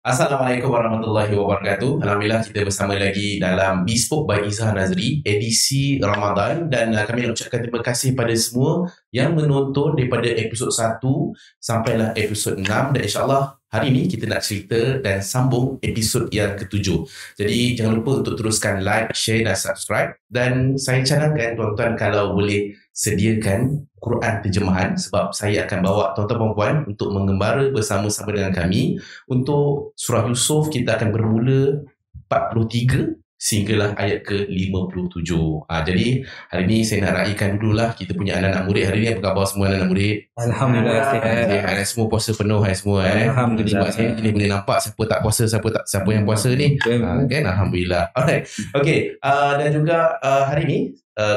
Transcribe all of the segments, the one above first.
Assalamualaikum warahmatullahi wabarakatuh. Alhamdulillah kita bersama lagi dalam Bespoke by Izzah Nazri edisi Ramadan dan kami nak ucapkan terima kasih pada semua yang menonton daripada episod 1 sampailah episod 6 dan insyaAllah hari ini kita nak cerita dan sambung episod yang ke-7. Jadi jangan lupa untuk teruskan like, share dan subscribe dan saya cadangkan tuan-tuan kalau boleh sediakan Quran terjemahan sebab saya akan bawa tuan-tuan dan puan untuk mengembara bersama-sama dengan kami. Untuk surah Yusuf kita akan bermula 43 sehinggalah ayat ke-57. Jadi hari ni saya nak raikan dululah kita punya anak-anak murid hari ni. Apa khabar semua anak-anak murid? Alhamdulillah sihat. Semua puasa penuh semua Alhamdulillah. Sebab saya ni boleh nampak siapa tak puasa, siapa yang puasa ni. Kan alhamdulillah. Alright. Okey, dan juga hari ni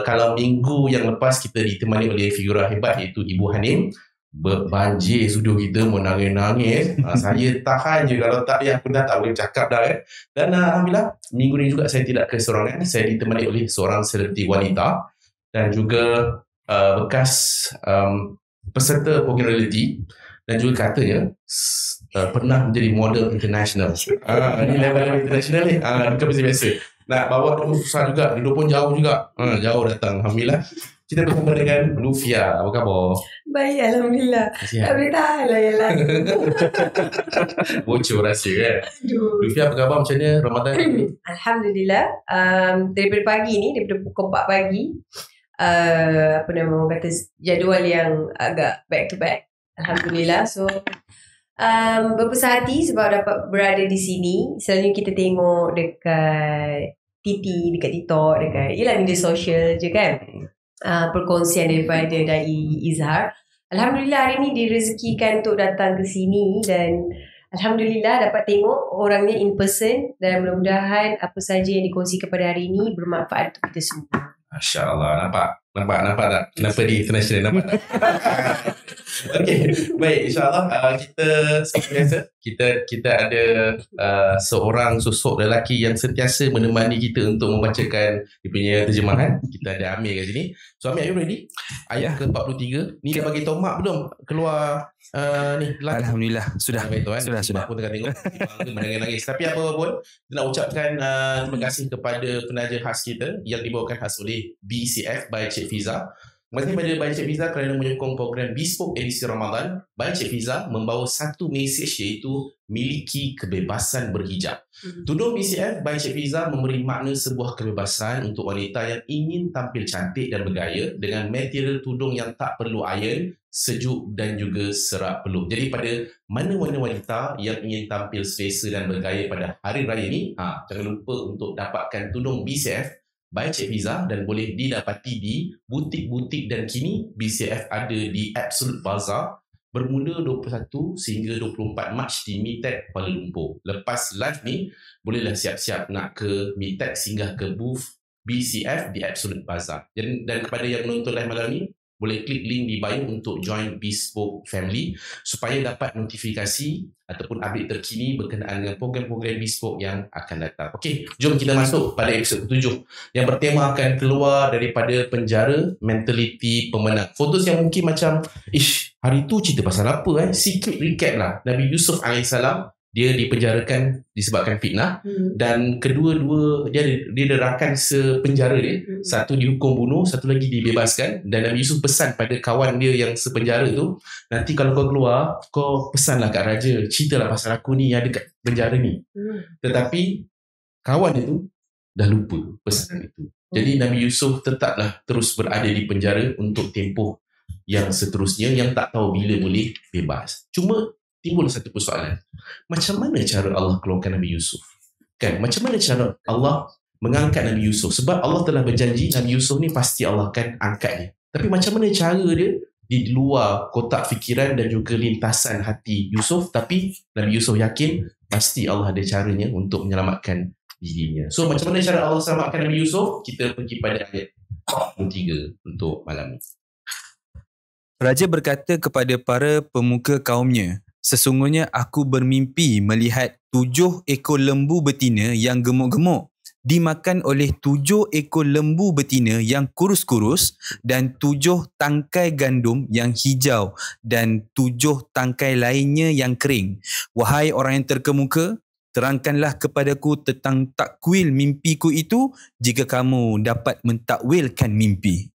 kalau minggu yang lepas kita ditemani oleh figura hebat iaitu Ibu Hanim. Banjir studio kita, mau nangis-nangis. Saya tahan je, kalau tak dia aku dah tak boleh cakap dah Dan alhamdulillah minggu ni juga saya tidak keseorangan. Saya ditemani oleh seorang selebriti wanita dan juga bekas peserta program reality dan juga katanya pernah menjadi model international. Ni level international ni, bukan biasa-biasa. Nak bawa dulu susah juga, duduk pun jauh juga. Jauh datang, alhamdulillah. Kita bersama dengan Lufia. Apa khabar? Baik, alhamdulillah. Tak boleh tahan lah yang lain. Bocor rasa kan. Lufia, apa khabar? Macam mana Ramadan ni? Alhamdulillah. Daripada pagi ni, daripada pukul 4 pagi, apa nama orang kata, jadual yang agak back to back. Alhamdulillah. So berbesar hati sebab dapat berada di sini. Selalunya kita tengok dekat TV, dekat TikTok, dekat media sosial je kan, perkongsian daripada Dai Izzah. Alhamdulillah hari ni direzekikan untuk datang ke sini dan alhamdulillah dapat tengok orangnya in person dan mudah-mudahan apa saja yang dikongsikan pada hari ini bermanfaat untuk kita semua. Masya Allah, nampak tak? Kenapa di international nampak tak? Okey, baik, insyaAllah kita seperti biasa kita ada seorang sosok lelaki yang sentiasa menemani kita untuk membacakan dia punya terjemahan. Kita ada Amir kat sini. So Amir, are you ready? Ayat ke-43 ni dah bagi tomak belum? Keluar ni lagi. Alhamdulillah sudah. Sudah. Aku tengah tengok menangis. Tapi apa pun kita nak ucapkan terima kasih kepada penaja khas kita yang dibawakan khas oleh BCF by Cik Fiza. Terima kasih kepada Baik Cik Fiza kerana menyokong program Bespoke edisi Ramadan. Baik Cik Fiza membawa satu mesej iaitu miliki kebebasan berhijab. Tudung BCF Baik Cik Fiza memberi makna sebuah kebebasan untuk wanita yang ingin tampil cantik dan bergaya dengan material tudung yang tak perlu iron, sejuk dan juga serak peluh. Jadi pada mana-mana wanita yang ingin tampil selesa dan bergaya pada hari raya ni, jangan lupa untuk dapatkan tudung BCF by Cik Fiza dan boleh didapati di butik-butik dan kini BCF ada di Absolute Bazaar bermula 21 sehingga 24 Mac di MITEC Kuala Lumpur. Lepas live ni, bolehlah siap-siap nak ke MITEC singgah ke booth BCF di Absolute Bazaar. Dan kepada yang menonton live malam ni, boleh klik link di bio untuk join Bespoke Family supaya dapat notifikasi ataupun update terkini berkenaan dengan program-program Bespoke yang akan datang. Okey, jom kita masuk pada episod ke-7 yang bertema akan keluar daripada penjara mentaliti pemenang. Fotos yang mungkin macam, hari tu cerita pasal apa Secret recap lah. Nabi Yusuf AS dia dipenjarakan disebabkan fitnah dan kedua-dua dia ada rakan sepenjara dia. Satu dihukum bunuh, satu lagi dibebaskan dan Nabi Yusuf pesan pada kawan dia yang sepenjara tu, nanti kalau kau keluar, kau pesanlah kat raja, ceritalah pasal aku ni yang ada kat penjara ni. Tetapi kawan dia tu dah lupa pesanan itu. Jadi Nabi Yusuf tetaplah terus berada di penjara untuk tempoh yang seterusnya yang tak tahu bila boleh bebas. Cuma timbul satu persoalan. Macam mana cara Allah keluarkan Nabi Yusuf? Kan? Macam mana cara Allah mengangkat Nabi Yusuf? Sebab Allah telah berjanji Nabi Yusuf ni pasti Allah akan angkatnya. Tapi macam mana cara dia di luar kotak fikiran dan juga lintasan hati Yusuf, tapi Nabi Yusuf yakin pasti Allah ada caranya untuk menyelamatkan dirinya. So macam mana cara Allah selamatkan Nabi Yusuf? Kita pergi pada ayat 43 untuk malam ni. Raja berkata kepada para pemuka kaumnya, sesungguhnya aku bermimpi melihat 7 ekor lembu betina yang gemuk-gemuk dimakan oleh 7 ekor lembu betina yang kurus-kurus dan 7 tangkai gandum yang hijau dan 7 tangkai lainnya yang kering. Wahai orang yang terkemuka, terangkanlah kepadaku tentang takwil mimpiku itu jika kamu dapat mentakwilkan mimpi.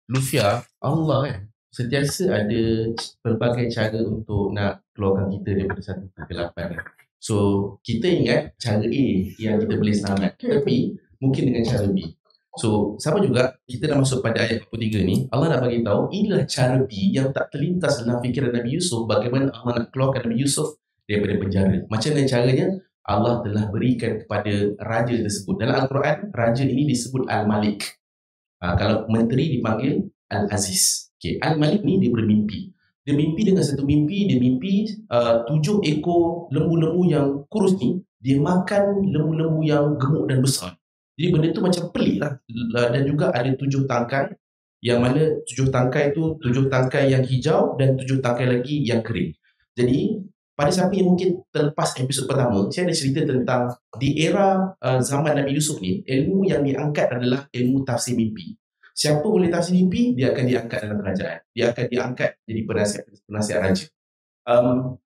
Lufia, Allah kan sentiasa ada pelbagai cara untuk nak keluarkan kita daripada satu kegelapan. So, kita ingat cara A yang kita boleh selamat, tapi mungkin dengan cara B. So, sama juga kita dah masuk pada ayat 43 ni, Allah nak bagi tahu inilah cara B yang tak terlintas dalam fikiran Nabi Yusuf, bagaimana Allah nak keluarkan Nabi Yusuf daripada penjara. Macam mana caranya? Allah telah berikan kepada raja tersebut. Dalam Al-Quran, raja ini disebut Al-Malik. Kalau menteri dipanggil Al-Aziz. Okay. Al-Malik ni dia bermimpi. Dia mimpi dengan satu mimpi. Dia mimpi 7 ekor lembu-lembu yang kurus ni, dia makan lembu-lembu yang gemuk dan besar. Jadi benda tu macam pelik lah. Dan juga ada 7 tangkai, yang mana 7 tangkai tu 7 tangkai yang hijau dan 7 tangkai lagi yang kering. Jadi pada siapa yang mungkin terlepas episod pertama, saya ada cerita tentang di era zaman Nabi Yusuf ni, ilmu yang diangkat adalah ilmu tafsir mimpi. Siapa boleh tafsir mimpi, dia akan diangkat dalam kerajaan. Dia akan diangkat jadi penasihat raja.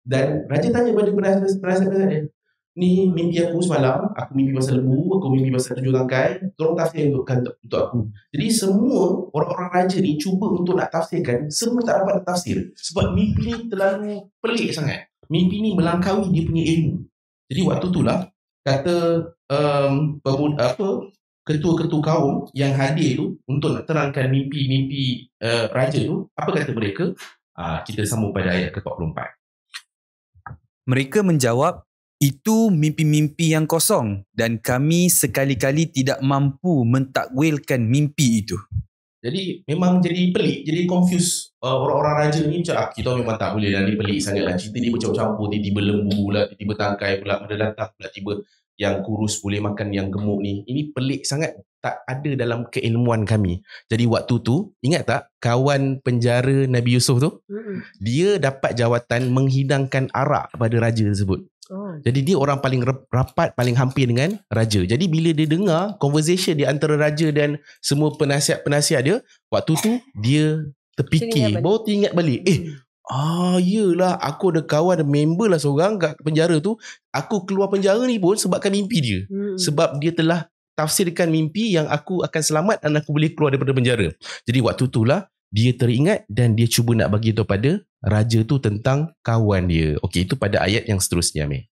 Dan raja tanya pada penasihat dia, ni mimpi aku semalam, aku mimpi pasal lembu, aku mimpi pasal 7 tangkai, tolong tafsir untuk aku. Jadi semua orang-orang raja ni cuba untuk nak tafsirkan, semua tak dapat tafsir. Sebab mimpi ni terlalu pelik sangat. Mimpi ni melangkaui dia punya ilmu. Jadi waktu itulah kata ketua-ketua kaum yang hadir tu untuk nak terangkan mimpi-mimpi raja tu, apa kata mereka? Kita sambung pada ayat ke-44. Mereka menjawab, itu mimpi-mimpi yang kosong dan kami sekali-kali tidak mampu mentakwilkan mimpi itu. Jadi memang jadi pelik, jadi confuse. Orang-orang raja ni macam kita memang tak boleh lah, ni pelik sangat lah. Cerita ni bercampur-campur, tiba-tiba lembu pula, tiba-tiba tangkai pula, pada datang pula tiba yang kurus boleh makan yang gemuk ni. Ini pelik sangat, tak ada dalam keilmuan kami. Jadi waktu tu, ingat tak kawan penjara Nabi Yusuf tu? Dia dapat jawatan menghidangkan arak pada raja tersebut. Jadi dia orang paling rapat, paling hampir dengan raja. Jadi bila dia dengar conversation di antara raja dan semua penasihat-penasihat dia, waktu tu dia terfikir, baru teringat balik. Yelah, aku ada kawan, ada member lah seorang kat penjara tu. Aku keluar penjara ni pun sebabkan mimpi dia. Sebab dia telah tafsirkan mimpi yang aku akan selamat dan aku boleh keluar daripada penjara. Jadi waktu tu lah dia teringat dan dia cuba nak bagi tahu pada raja tu tentang kawan dia. Okey, itu pada ayat yang seterusnya, Amir.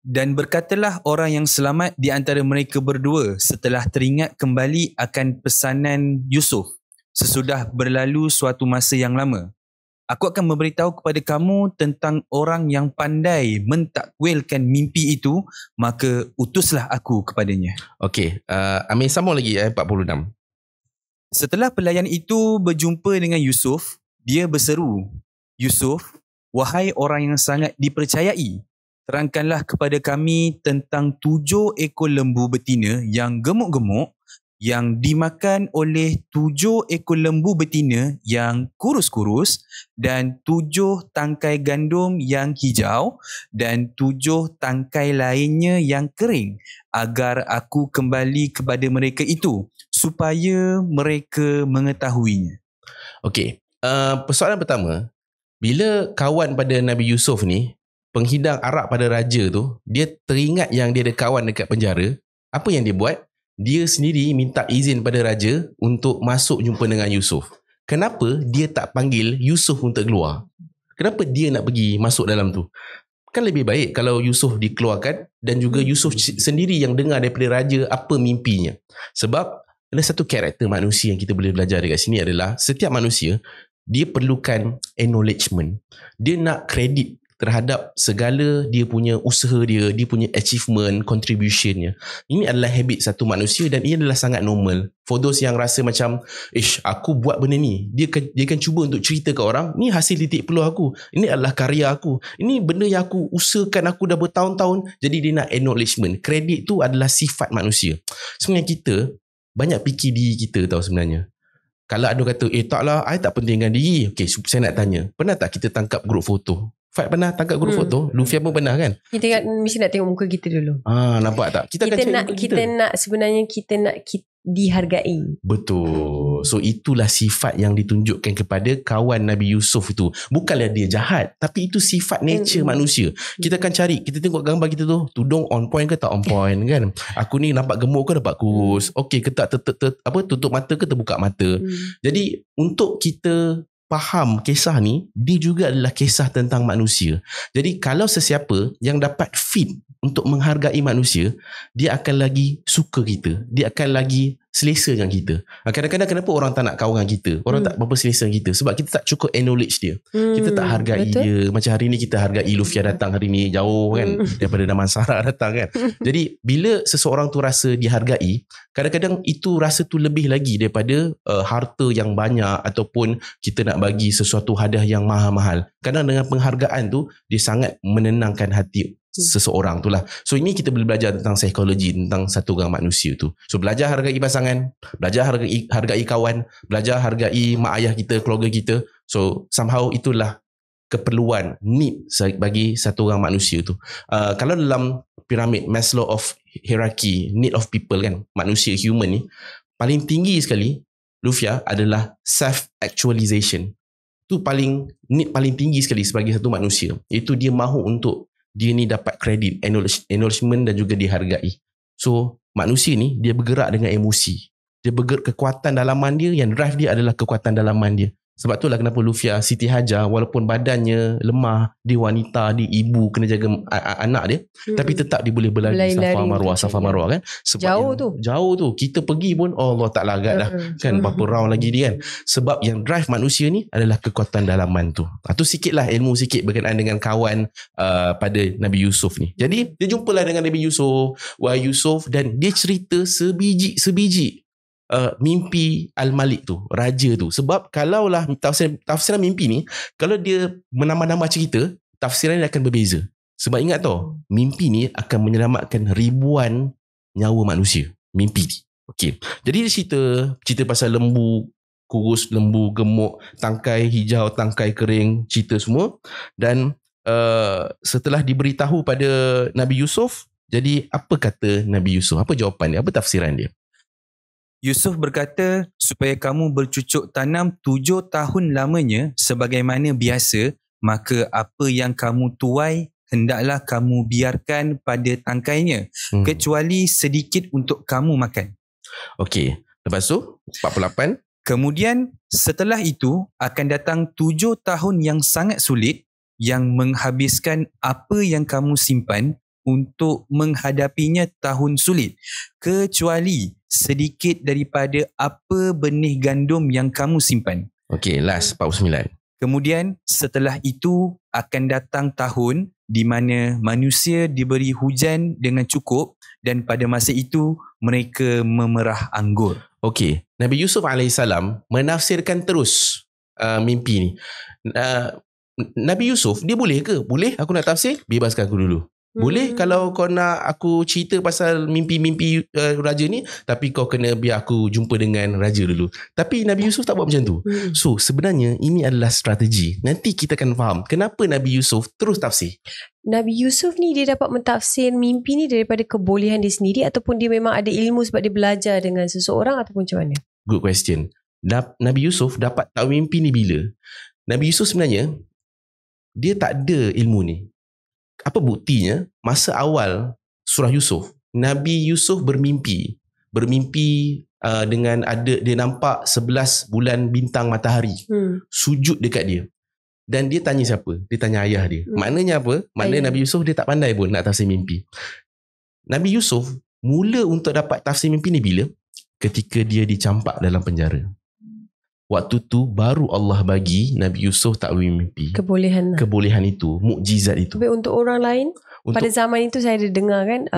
Dan berkatalah orang yang selamat di antara mereka berdua setelah teringat kembali akan pesanan Yusuf sesudah berlalu suatu masa yang lama. Aku akan memberitahu kepada kamu tentang orang yang pandai mentakwilkan mimpi itu, maka utuslah aku kepadanya. Okey, Amir sambung lagi ayat 46. Setelah pelayan itu berjumpa dengan Yusuf, dia berseru, Yusuf, wahai orang yang sangat dipercayai, terangkanlah kepada kami tentang 7 ekor lembu betina yang gemuk-gemuk yang dimakan oleh 7 ekor lembu betina yang kurus-kurus dan 7 tangkai gandum yang hijau dan 7 tangkai lainnya yang kering, agar aku kembali kepada mereka itu supaya mereka mengetahuinya. Okey, persoalan pertama, bila kawan pada Nabi Yusuf ni penghidang arak pada raja tu, dia teringat yang dia ada kawan dekat penjara. Apa yang dia buat? Dia sendiri minta izin pada raja untuk masuk jumpa dengan Yusuf. Kenapa dia tak panggil Yusuf untuk keluar? Kenapa dia nak pergi masuk dalam tu? Kan lebih baik kalau Yusuf dikeluarkan dan juga Yusuf sendiri yang dengar daripada raja apa mimpinya. Sebab ada satu karakter manusia yang kita boleh belajar dekat sini adalah setiap manusia, dia perlukan acknowledgement. Dia nak kredit terhadap segala dia punya usaha dia punya achievement, contributionnya. Ini adalah habit satu manusia dan ini adalah sangat normal. For those yang rasa macam, aku buat benda ni, dia akan cuba untuk cerita ke orang, ni hasil titik peluh aku, ini adalah karya aku, ini benda yang aku usahakan aku dah bertahun-tahun. Jadi dia nak acknowledgement. Kredit tu adalah sifat manusia. Sebenarnya kita banyak fikir diri kita tahu sebenarnya. Kalau ada kata, taklah, I tak pentingkan diri. Okay, saya nak tanya, pernah tak kita tangkap grup foto? Fat pernah tangkap group foto. Lufia pun pernah kan? Kita mesti nak tengok muka kita dulu. Nampak tak? Kita akan kita nak sebenarnya kita nak dihargai. Betul. So itulah sifat yang ditunjukkan kepada kawan Nabi Yusuf itu. Bukanlah dia jahat, tapi itu sifat nature manusia. Kita akan cari, kita tengok gambar kita tu, tudung on point ke tak on point kan? Aku ni nampak gemuk ke nampak kurus? Okey ke tak tutup mata ke terbuka mata? Jadi untuk kita faham kisah ni, dia juga adalah kisah tentang manusia. Jadi kalau sesiapa yang dapat fit untuk menghargai manusia, dia akan lagi suka kita, dia akan lagi selesa dengan kita. Kadang-kadang kenapa orang tak nak kawan dengan kita, orang tak berapa selesa dengan kita, sebab kita tak cukup acknowledge dia, kita tak hargai dia. Macam hari ni kita hargai Lufia datang hari ni jauh kan, daripada Damansara datang kan. Jadi bila seseorang tu rasa dihargai, kadang-kadang itu rasa tu lebih lagi daripada harta yang banyak ataupun kita nak bagi sesuatu hadiah yang mahal-mahal. Kadang dengan penghargaan tu dia sangat menenangkan hati seseorang tu lah. So ini kita boleh belajar tentang psikologi, tentang satu orang manusia tu. So belajar hargai pasangan, belajar hargai kawan, belajar hargai mak ayah kita, keluarga kita. So somehow itulah keperluan, need bagi satu orang manusia tu. Kalau dalam piramid Maslow of hierarchy, need of people kan, manusia human ni, paling tinggi sekali Lufia adalah self-actualization. Tu need paling tinggi sekali sebagai satu manusia. Itu dia mahu untuk dia ni dapat kredit, acknowledgement dan juga dihargai. So manusia ni dia bergerak dengan emosi. Dia bergerak, kekuatan dalaman dia, yang drive dia adalah kekuatan dalaman dia. Sebab itulah kenapa Lufia Siti Hajar walaupun badannya lemah, dia wanita, dia ibu, kena jaga anak dia, tapi tetap dia boleh berlari Safa Marwah kan. Sebab jauh tu kita pergi pun Allah tak lagat dah kan, berapa round lagi dia kan. Sebab yang drive manusia ni adalah kekuatan dalaman tu. Itu sikitlah ilmu sikit berkenaan dengan kawan pada Nabi Yusuf ni. Jadi dia jumpalah dengan Nabi Yusuf, wahai Yusuf, dan dia cerita sebiji mimpi Al-Malik tu, raja tu. Sebab kalaulah tafsiran mimpi ni, kalau dia menambah-nambah cerita, tafsiran dia akan berbeza. Sebab ingat tau, mimpi ni akan menyelamatkan ribuan nyawa manusia. Mimpi ni. Okey. Jadi dia cerita pasal lembu kurus, lembu gemuk, tangkai hijau, tangkai kering, cerita semua. Dan setelah diberitahu pada Nabi Yusuf, jadi apa kata Nabi Yusuf? Apa jawapan dia? Apa tafsiran dia? Yusuf berkata, supaya kamu bercucuk tanam 7 tahun lamanya sebagaimana biasa, maka apa yang kamu tuai hendaklah kamu biarkan pada tangkainya, kecuali sedikit untuk kamu makan. Okey, lepas tu 48. Kemudian setelah itu akan datang 7 tahun yang sangat sulit, yang menghabiskan apa yang kamu simpan untuk menghadapinya tahun sulit, kecuali sedikit daripada apa benih gandum yang kamu simpan. Okey, last 49. Kemudian setelah itu akan datang tahun di mana manusia diberi hujan dengan cukup, dan pada masa itu mereka memerah anggur. Okey, Nabi Yusuf AS menafsirkan terus mimpi ni. Nabi Yusuf, dia boleh ke? Boleh aku nak tafsir? Bebaskan aku dulu. Boleh kalau kau nak aku cerita pasal mimpi-mimpi raja ni, tapi kau kena biar aku jumpa dengan raja dulu. Tapi Nabi Yusuf tak buat macam tu. So sebenarnya ini adalah strategi. Nanti kita akan faham kenapa Nabi Yusuf terus tafsir. Nabi Yusuf ni dia dapat mentafsir mimpi ni daripada kebolehan dia sendiri, ataupun dia memang ada ilmu sebab dia belajar dengan seseorang, ataupun macam mana? Good question. Nabi Yusuf dapat tahu mimpi ni bila? Nabi Yusuf sebenarnya dia tak ada ilmu ni. Apa buktinya? Masa awal surah Yusuf, Nabi Yusuf bermimpi dengan dia nampak 11 bulan bintang matahari sujud dekat dia. Dan dia tanya siapa? Dia tanya ayah dia. Maknanya apa? Maknanya Nabi Yusuf dia tak pandai pun nak tafsir mimpi. Nabi Yusuf mula untuk dapat tafsir mimpi ni bila? Ketika dia dicampak dalam penjara. Waktu tu baru Allah bagi Nabi Yusuf takwil mimpi. Kebolehan itu, mukjizat itu. Tapi untuk orang lain, pada zaman itu saya ada dengar kan,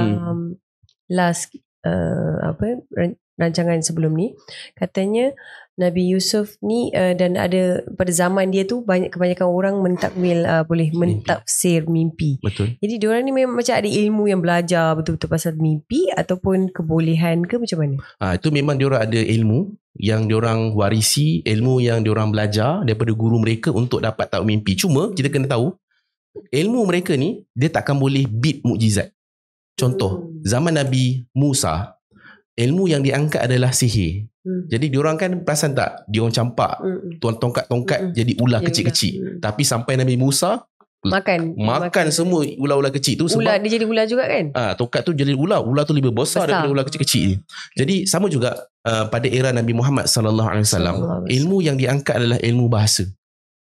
rancangan sebelum ni, katanya Nabi Yusuf ni dan ada pada zaman dia tu kebanyakan orang mentakwil boleh mentafsir mimpi. Betul. Jadi diorang ni memang macam ada ilmu yang belajar betul-betul pasal mimpi, ataupun kebolehan ke macam mana? Itu memang diorang ada ilmu yang diorang warisi, ilmu yang diorang belajar daripada guru mereka untuk dapat tahu mimpi. Cuma kita kena tahu ilmu mereka ni dia takkan boleh beat mukjizat. Contoh, zaman Nabi Musa, ilmu yang diangkat adalah sihir. Jadi diorang kan perasan tak, diorang campak tongkat-tongkat jadi ular kecil-kecil. Tapi sampai Nabi Musa makan semua ular-ular kecil tu, sebab ular dia jadi ular juga kan. tongkat tu jadi ular tu lebih besar daripada ular kecil-kecil ni. Jadi sama juga pada era Nabi Muhammad SAW, ilmu yang diangkat adalah ilmu bahasa.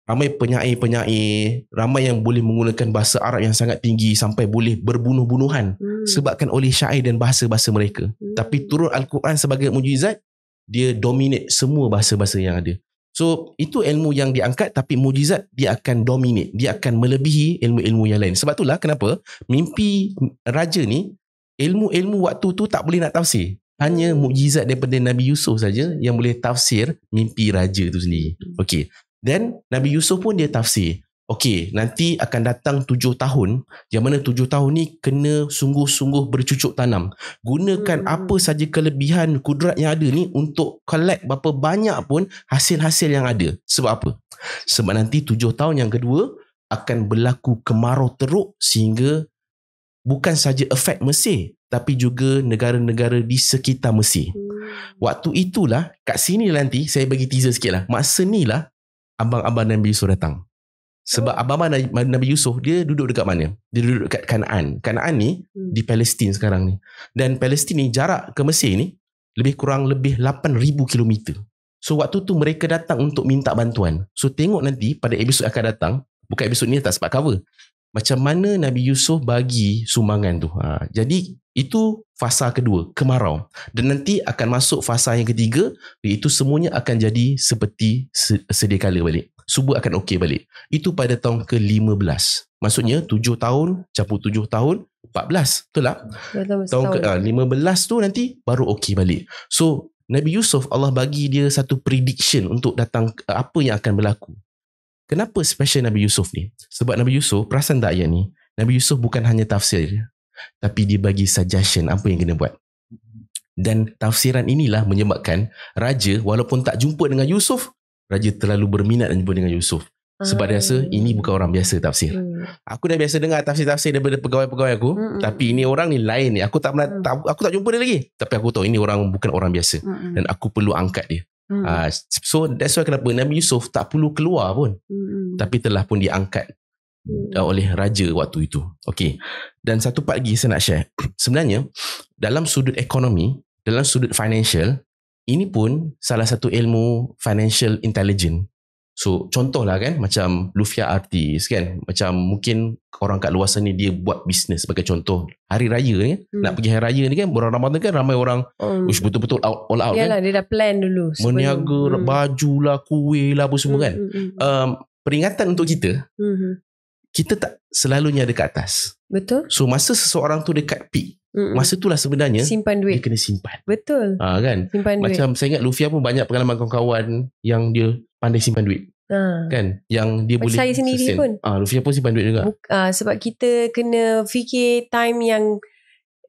Ramai penyair-penyair, ramai yang boleh menggunakan bahasa Arab yang sangat tinggi sampai boleh berbunuh-bunuhan sebabkan oleh syair dan bahasa-bahasa mereka. Tapi turun Al-Quran sebagai mukjizat, dia dominate semua bahasa-bahasa yang ada. So itu ilmu yang diangkat, tapi mukjizat dia akan dominate, dia akan melebihi ilmu-ilmu yang lain. Sebab itulah kenapa mimpi raja ni, ilmu-ilmu waktu tu tak boleh nak tafsir. Hanya mukjizat daripada Nabi Yusuf saja yang boleh tafsir mimpi raja tu sendiri. Okey. Dan Nabi Yusuf pun dia tafsir. Okey, nanti akan datang 7 tahun, yang mana 7 tahun ni kena sungguh-sungguh bercucuk tanam. Gunakan apa saja kelebihan kudrat yang ada ni untuk collect berapa banyak pun hasil-hasil yang ada. Sebab apa? Sebab nanti 7 tahun yang kedua akan berlaku kemarau teruk sehingga bukan saja efek Mesir, tapi juga negara-negara di sekitar Mesir. Waktu itulah, kat sini nanti saya bagi teaser sikit lah. Masa ni lah abang-abang Nabi Yusuf datang. Sebab abang-abang Nabi Yusuf dia duduk dekat mana? Dia duduk dekat Kanaan. Kanaan ni di Palestin sekarang ni. Dan Palestin ni jarak ke Mesir ni lebih 8,000 kilometer. So waktu tu mereka datang untuk minta bantuan. So tengok nanti pada episod akan datang, bukan episod ni tak sebab cover, macam mana Nabi Yusuf bagi sumbangan tu. Jadi itu fasa kedua, kemarau. Dan nanti akan masuk fasa yang ketiga, iaitu semuanya akan jadi seperti sedia kala balik. Semua akan okey balik. Itu pada tahun ke-15. Maksudnya 7 tahun campur 7 tahun 14. Betul tak? Tahun ke-15 tu nanti baru okey balik. So Nabi Yusuf, Allah bagi dia satu prediction untuk datang apa yang akan berlaku. Kenapa special Nabi Yusuf ni? Sebab Nabi Yusuf, perasan tak ayat ni? Nabi Yusuf bukan hanya tafsir, tapi dia bagi suggestion apa yang kena buat. Dan tafsiran inilah menyebabkan raja walaupun tak jumpa dengan Yusuf, raja terlalu berminat dan jumpa dengan Yusuf. Sebab dia rasa ini bukan orang biasa tafsir. Aku dah biasa dengar tafsir-tafsir daripada pegawai-pegawai aku, tapi ini orang ni lain ni. Aku tak jumpa dia lagi. Tapi aku tahu ini orang bukan orang biasa. Dan aku perlu angkat dia. So that's why kenapa Nabi Yusuf tak perlu keluar pun, tapi telah pun diangkat oleh raja waktu itu. Okay. Dan satu part lagi saya nak share. Sebenarnya dalam sudut ekonomi, dalam sudut financial, ini pun salah satu ilmu financial intelligence. So contohlah kan, macam Lufia artis kan, macam mungkin orang kat luar sana dia buat bisnes. Sebagai contoh hari raya ni, nak pergi hari raya ni kan, bulan Ramadan kan ramai orang betul-betul all out. Yalah, kan, dia dah plan dulu meniaga baju lah, kuih lah, apa semua kan. Peringatan untuk kita, kita tak selalunya ada kat atas. Betul. So masa seseorang tu dekat peak, masa itulah sebenarnya simpan duit. Dia kena simpan. Betul. Kan? Simpan macam duit. saya ingat Lufia pun banyak pengalaman kawan-kawan yang dia pandai simpan duit. Kan? Yang dia boleh saya sendiri sustain. Pun. Lufia pun simpan duit juga. Sebab kita kena fikir time yang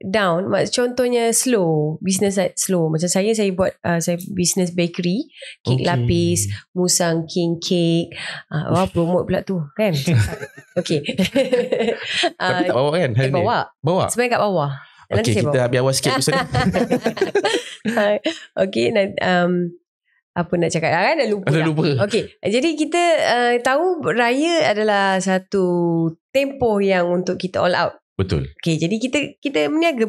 down. Contohnya slow, business slow. Macam saya buat saya business bakery, kek lapis, Musang King cake. Promote pula tu kan. Okay. Tapi tak bawa kan hari ni? Bawa. Sebenarnya kat bawah. Okay, kita habis awal sikit episode ni. Okay, apa nak cakap kan, dah lupa. Okay, jadi kita tahu raya adalah satu tempoh yang untuk kita all out. Betul. Okay, jadi kita meniaga.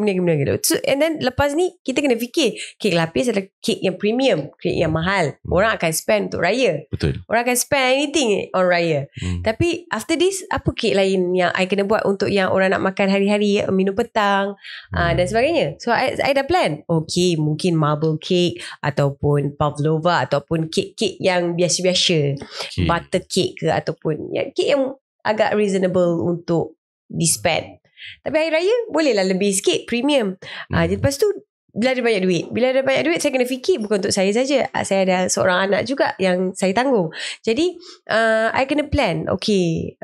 So, and then lepas ni kita kena fikir, kek lapis adalah kek yang premium, kek yang mahal. Orang akan spend untuk raya. Betul. Orang akan spend anything on raya. Tapi after this, apa kek lain yang I kena buat untuk yang orang nak makan hari-hari, minum petang dan sebagainya. So I dah plan. Okay, mungkin marble cake ataupun pavlova ataupun kek-kek yang biasa-biasa. Okay. Butter cake ke ataupun kek yang agak reasonable untuk di-spend. Tapi hari raya bolehlah lebih sikit, premium. Lepas tu bila ada banyak duit, saya kena fikir bukan untuk saya saja. Saya ada seorang anak juga yang saya tanggung. Jadi I kena plan. Okay,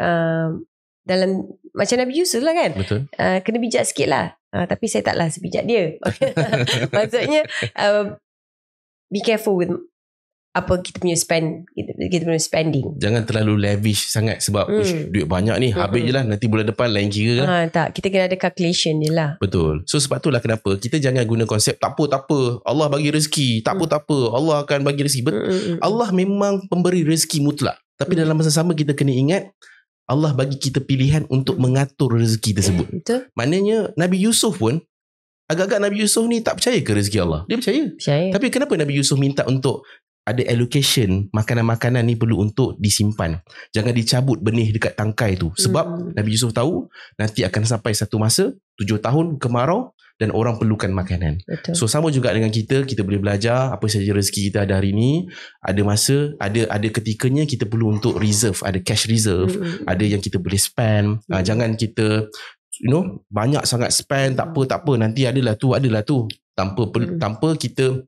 dalam macam Nabi Yusuf lah kan. Betul. Kena bijak sikit lah. Tapi saya taklah sebijak dia. Maksudnya be careful with apa kita punya kita punya spending. Jangan terlalu lavish sangat sebab duit banyak ni, habis je lah, nanti bulan depan lain kira lah. Tak, kita kena ada calculation je lah. Betul. So sebab itulah kenapa kita jangan guna konsep tak apa Allah bagi rezeki, tak apa Allah akan bagi rezeki. Allah memang pemberi rezeki mutlak, tapi dalam masa sama kita kena ingat Allah bagi kita pilihan untuk mengatur rezeki tersebut. Betul. Maknanya Nabi Yusuf pun agak-agak Nabi Yusuf ni tak percaya ke rezeki Allah. Dia percaya. Tapi kenapa Nabi Yusuf minta untuk ada allocation, makanan-makanan ni perlu untuk disimpan, jangan dicabut benih dekat tangkai tu, sebab Nabi Yusuf tahu nanti akan sampai satu masa 7 tahun kemarau dan orang perlukan makanan. Betul. So sama juga dengan kita boleh belajar apa saja rezeki kita ada hari ni. Ada masa, ada ketikanya kita perlu untuk reserve, ada cash reserve, ada yang kita boleh spend. Jangan kita banyak sangat spend, tak apa nanti adalah tu tanpa kita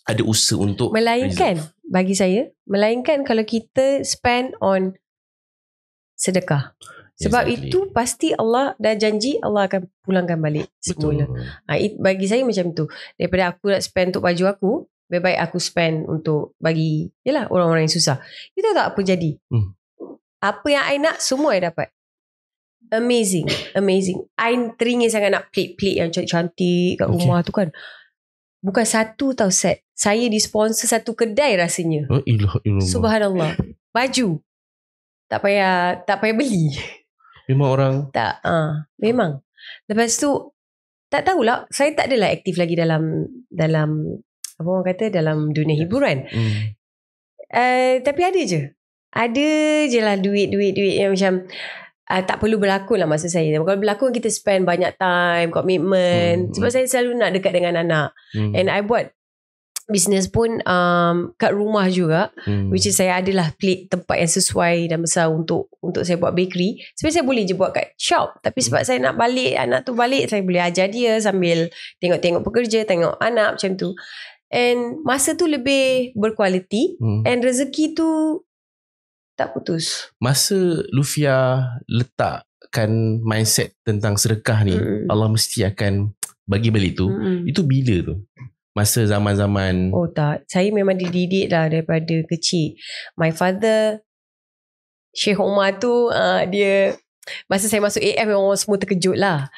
ada usaha untuk melainkan reserve. Bagi saya, melainkan kalau kita spend on sedekah. Sebab itu pasti Allah dah janji Allah akan pulangkan balik semula. Bagi saya macam tu. Daripada aku nak spend untuk baju aku, lebih baik aku spend untuk bagi orang-orang yang susah. Kita tahu tak apa jadi? Apa yang I nak, semua I dapat. Amazing. I teringin sangat nak plate-plate yang cantik-cantik kat rumah tu kan. Bukan satu tau set. Saya disponsor satu kedai rasanya. Subhanallah. Baju. Tak payah beli. Memang orang. Tak. Memang. Lepas tu, tak tahulah. Saya tak adalah aktif lagi dalam apa orang kata, dalam dunia hiburan. Tapi ada je. Ada je lah duit yang macam tak perlu berlakon lah masa saya. Kalau berlakon kita spend banyak time, commitment. Sebab saya selalu nak dekat dengan anak. And I buat business pun kat rumah juga, which is saya adalah plate tempat yang sesuai dan besar untuk saya buat bakery. Sebenarnya saya boleh je buat kat shop, tapi sebab saya nak balik anak tu balik, saya boleh ajar dia sambil tengok-tengok pekerja, tengok anak macam tu. And masa tu lebih berkualiti, and rezeki tu tak putus. Masa Lufia letakkan mindset tentang sedekah ni, Allah mesti akan bagi balik tu, itu bila tu? Masa zaman-zaman. Oh tak, saya memang dididik dah daripada kecil. My father, Syekh Omar tu, dia masa saya masuk AF memang orang semua terkejut lah.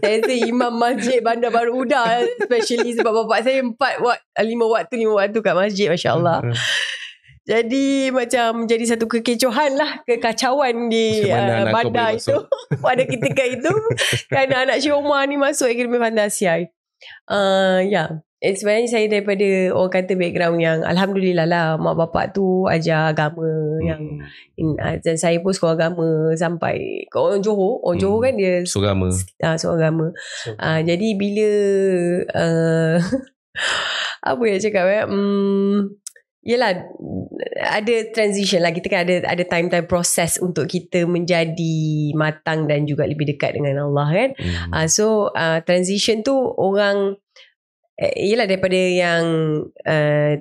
Saya imam masjid Bandar Baru Uda, especially sebab bapak saya 5 waktu kat masjid, Masya Allah. Jadi macam jadi satu kekecohan lah, kekacauan di bandar itu. Pada ketika itu kerana anak Syekh Omar ni masuk Akademi Fantasia. Sebenarnya saya daripada orang kata background yang Alhamdulillah lah, mak bapak tu ajar agama yang dan saya pun sekolah agama sampai ke orang Johor. Orang Johor kan dia sekolah agama. Jadi bila apa yang cakap yelah, ada transition lah. Kita kan ada time-time proses untuk kita menjadi matang dan juga lebih dekat dengan Allah kan. So transition tu orang yelah, daripada yang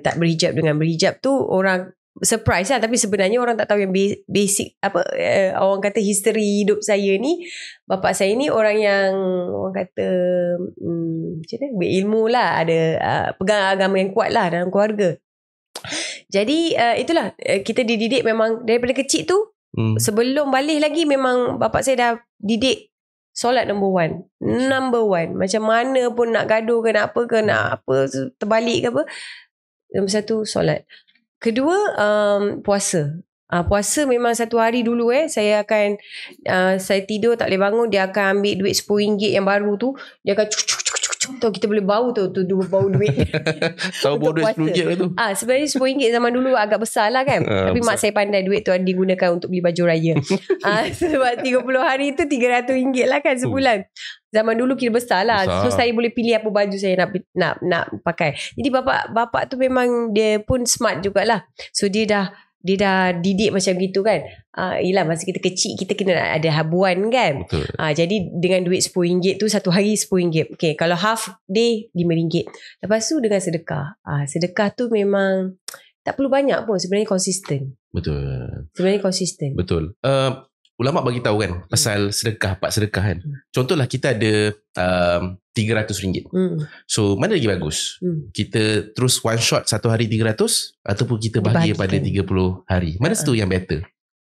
tak berhijab dengan berhijab tu orang surprise lah. Tapi sebenarnya orang tak tahu yang basic apa, orang kata history hidup saya ni. Bapak saya ni orang yang orang kata macam mana, berilmu lah, ada pegang agama yang kuat lah dalam keluarga. Jadi itulah, kita dididik memang daripada kecil tu. Sebelum balik lagi memang bapak saya dah didik solat number one. Macam mana pun nak gaduh ke nak apa terbalik ke apa, nombor 1 solat. Kedua puasa. Puasa memang satu hari dulu saya akan saya tidur tak boleh bangun, dia akan ambil duit RM10 yang baru tu, dia akan tahu kita boleh bau tu bau duit. Tahu bau duit RM10 tu. Sebenarnya RM10 zaman dulu agak besar lah kan. Tapi besar. Mak saya pandai duit tu digunakan untuk beli baju raya. Sebab 30 hari tu RM300 lah kan sebulan. Zaman dulu kira besar lah. So saya boleh pilih apa baju saya nak pakai. Jadi bapak tu memang dia pun smart jugalah. So dia dah didik macam gitu kan. Yelah, masa kita kecil kita kena ada habuan kan. Jadi dengan duit RM10 tu satu hari RM10. Okay, kalau half day RM5. Lepas tu dengan sedekah. Sedekah tu memang tak perlu banyak pun, sebenarnya konsisten. Betul. Sebenarnya konsisten. Betul. ulama bagi tahu kan pasal sedekah, part sedekah kan. Contohlah kita ada RM300. So mana lagi bagus? Kita terus one shot satu hari 300 ataupun kita bahagi pada 30 hari. Mana satu yang better?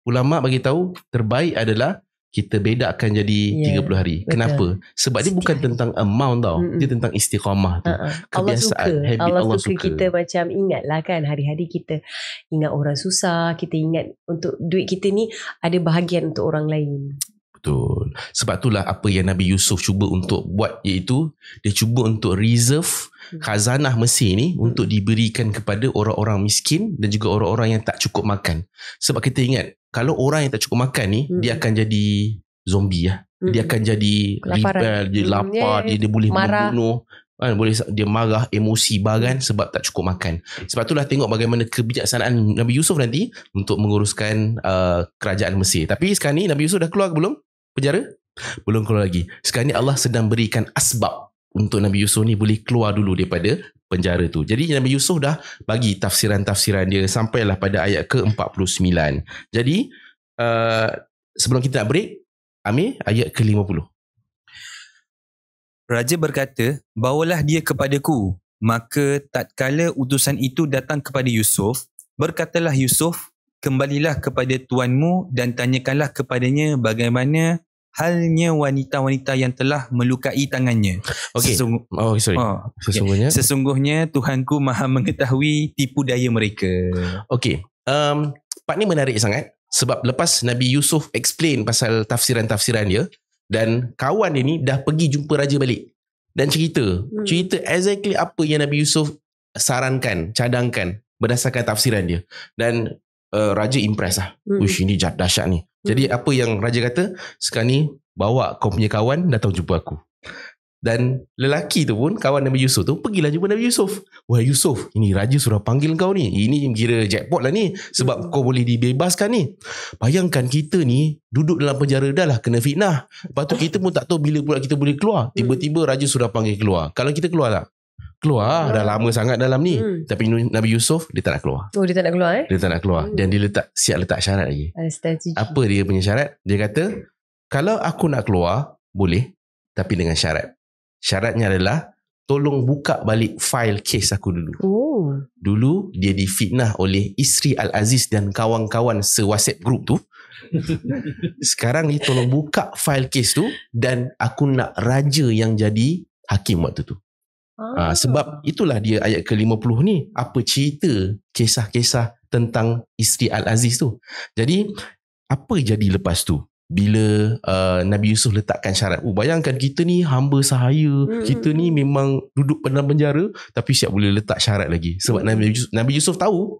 Ulama bagi tahu terbaik adalah kita bedakan jadi 30 hari. Betul. Kenapa? Sebab dia bukan tentang amount tau. Dia tentang istiqamah tu. Kebiasaan, habit Allah suka. Kita macam ingatlah kan, hari-hari kita ingat orang susah, kita ingat untuk duit kita ni ada bahagian untuk orang lain. Betul. Sebab itulah apa yang Nabi Yusuf cuba untuk buat, iaitu dia cuba untuk reserve khazanah Mesir ni untuk diberikan kepada orang-orang miskin dan juga orang-orang yang tak cukup makan. Sebab kita ingat, kalau orang yang tak cukup makan ni, dia akan jadi zombie lah. Dia akan jadi rebel, dia lapar, dia boleh membunuh, boleh dia marah, emosi, baran sebab tak cukup makan. Sebab itulah tengok bagaimana kebijaksanaan Nabi Yusuf nanti untuk menguruskan kerajaan Mesir. Tapi sekarang ni Nabi Yusuf dah keluar ke belum penjara? Belum keluar lagi. Sekarang ni Allah sedang berikan asbab untuk Nabi Yusuf ni boleh keluar dulu daripada penjara tu. Jadi Nabi Yusuf dah bagi tafsiran-tafsiran dia sampailah pada ayat ke-49. Jadi sebelum kita nak break, Amir, ayat ke-50. Raja berkata, bawalah dia kepadaku. Maka tatkala utusan itu datang kepada Yusuf, berkatalah Yusuf, kembalilah kepada tuanmu dan tanyakanlah kepadanya bagaimana halnya wanita-wanita yang telah melukai tangannya. Okey. Sesungguhnya Tuhanku maha mengetahui tipu daya mereka. Okey. Part ni menarik sangat sebab lepas Nabi Yusuf explain pasal tafsiran-tafsiran dia dan kawan dia ni dah pergi jumpa raja balik dan cerita exactly apa yang Nabi Yusuf sarankan, cadangkan berdasarkan tafsiran dia. Dan raja impress lah. Uish, ini dahsyat ni. Jadi apa yang raja kata, sekarang ni bawa kau punya kawan datang jumpa aku. Dan lelaki tu pun, kawan Nabi Yusuf tu, pergilah jumpa Nabi Yusuf. Wahai Yusuf, ini raja sudah panggil kau ni. Ini kira jackpot lah ni. Sebab kau boleh dibebaskan ni. Bayangkan kita ni duduk dalam penjara dah lah kena fitnah. Lepas tu kita pun tak tahu bila pula kita boleh keluar. Tiba-tiba raja sudah panggil keluar. Kalau kita keluar tak? Keluar, dah lama sangat dalam ni. Tapi Nabi Yusuf, dia tak nak keluar. Oh, dia tak nak keluar Dia tak nak keluar. Dan dia siap letak syarat lagi. Apa dia punya syarat? Dia kata, kalau aku nak keluar, boleh. Tapi dengan syarat. Syaratnya adalah, tolong buka balik file kes aku dulu. Dulu, dia difitnah oleh isteri Al-Aziz dan kawan-kawan se-WhatsApp group tu. Sekarang ni, tolong buka file kes tu dan aku nak raja yang jadi hakim waktu tu. Sebab itulah dia ayat ke-50 ni, apa cerita kisah-kisah tentang isteri Al-Aziz tu. Jadi apa jadi lepas tu bila Nabi Yusuf letakkan syarat? Bayangkan kita ni hamba sahaya, kita ni memang duduk dalam penjara tapi siap boleh letak syarat lagi. Sebab Nabi Yusuf tahu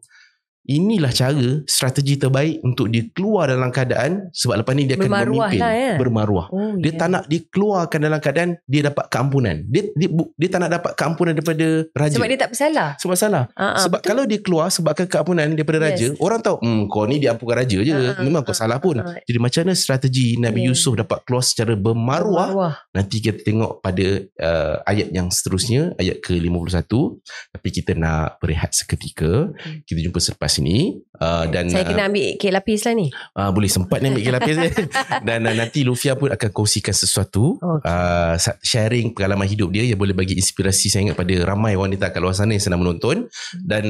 inilah cara, strategi terbaik untuk dia keluar dalam keadaan, sebab lepas ni dia akan memimpin bermaruah. Dia tak nak dia keluarkan dalam keadaan dia dapat keampunan. Dia tak nak dapat keampunan daripada raja. Sebab dia tak bersalah. Sebab salah. Sebab betul. Kalau dia keluar sebabkan keampunan daripada raja, orang tahu kau ni diampunkan raja je. Memang kau salah pun. Jadi macam mana strategi Nabi Yusuf dapat keluar secara bermaruah? Nanti kita tengok pada ayat yang seterusnya, ayat ke-51. Tapi kita nak berehat seketika. Kita jumpa selepas ini dan saya kena ambil kek lapis lah ni. Boleh sempat ni ambil kek lapis dan nanti Lufia pun akan kongsikan sesuatu, sharing pengalaman hidup dia yang boleh bagi inspirasi saya ingat pada ramai wanita kat luar sana yang sedang menonton. Dan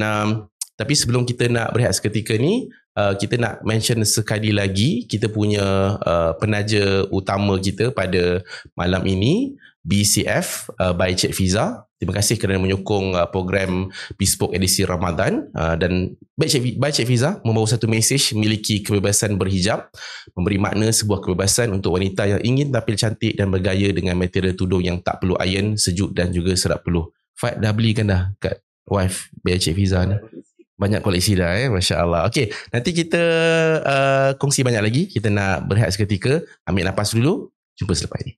tapi sebelum kita nak berehat seketika ni, kita nak mention sekali lagi kita punya penaja utama kita pada malam ini, BCF by Cik Fiza. Terima kasih kerana menyokong program Bespoke edisi Ramadan, dan by Cik Fiza membawa satu mesej miliki kebebasan berhijab, memberi makna sebuah kebebasan untuk wanita yang ingin tampil cantik dan bergaya dengan material tudung yang tak perlu iron, sejuk dan juga serap peluh. Fad dah belikan dah kat wife by Cik Fiza ni. Banyak koleksi dah Masya Allah. Okay, nanti kita kongsi banyak lagi. Kita nak berehat seketika, ambil nafas dulu. Jumpa selepas ini.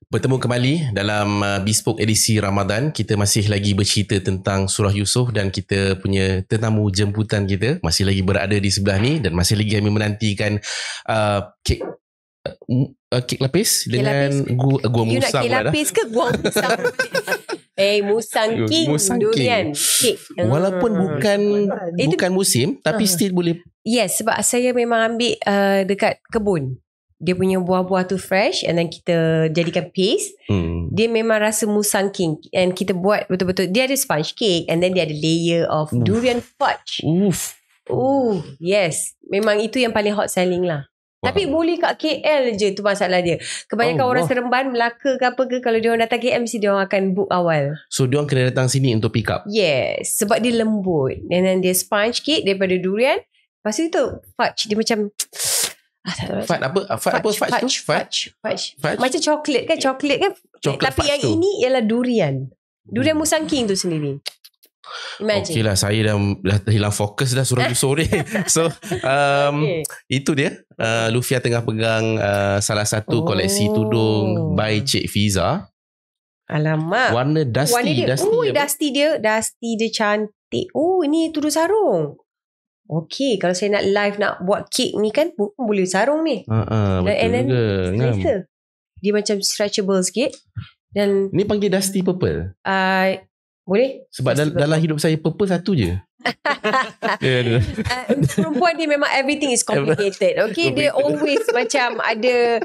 Bertemu kembali dalam Bespoke edisi Ramadan. Kita masih lagi bercerita tentang surah Yusuf dan kita punya tetamu jemputan kita masih lagi berada di sebelah ni dan masih lagi kami menantikan kek lapis dengan gua You musang. nak kek lapis ke gua musang? Musang king durian cake. Walaupun bukan musim tapi still boleh. Yes, sebab saya memang ambil dekat kebun. Dia punya buah-buah tu fresh and then kita jadikan paste. Dia memang rasa musang king and kita buat betul-betul. Dia ada sponge cake and then dia ada layer of durian fudge. Yes. Memang itu yang paling hot selling lah. Tapi boleh kat KL je tu masalah dia. Kebanyakan orang Seremban, Melaka ke apa ke, kalau dia orang datang KL mesti dia orang akan book awal. So dia orang kena datang sini untuk pick up. Yes, sebab dia lembut. And then dia sponge cake daripada durian. Lepas tu fudge dia macam Fudge. Macam coklat kan. Coklat tapi yang tu. Ini ialah durian. Durian musang king tu sendiri. Imagine. Okey lah, saya dah hilang fokus dah surah Yusuf ni. So itu dia. Lufia tengah pegang salah satu koleksi tudung by Cik Fiza. Alamak. Warna dusty. Dusty dia cantik. Ini tudung sarung. Okey, kalau saya nak live nak buat kek ni kan boleh sarung ni. Betul juga. Dia macam stretchable sikit. Dan ni panggil dusty purple. Boleh? Sebab dalam hidup saya purple satu je. Perempuan dia memang everything is complicated. Okay, dia always macam ada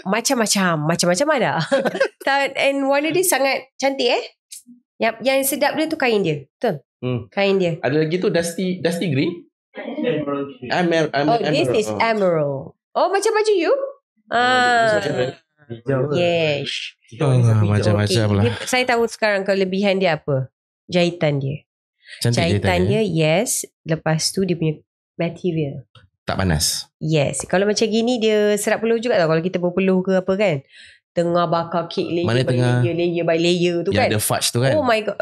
macam-macam ada. And warna dia sangat cantik Yang sedap dia tu kain dia. Betul? Kain dia. Ada lagi tu dusty green. This is emerald. Macam baju you? Yes. Macam-macam lah. Saya tahu sekarang kelebihan dia apa. Jahitan dia. Jahitan dia, yes. Lepas tu dia punya material. Tak panas. Yes. Kalau macam gini dia serap peluh juga tau. Kalau kita berpeluh ke apa kan. Tengah bakar kek layer by layer tu kan. Yang ada fudge tu kan. Oh my god.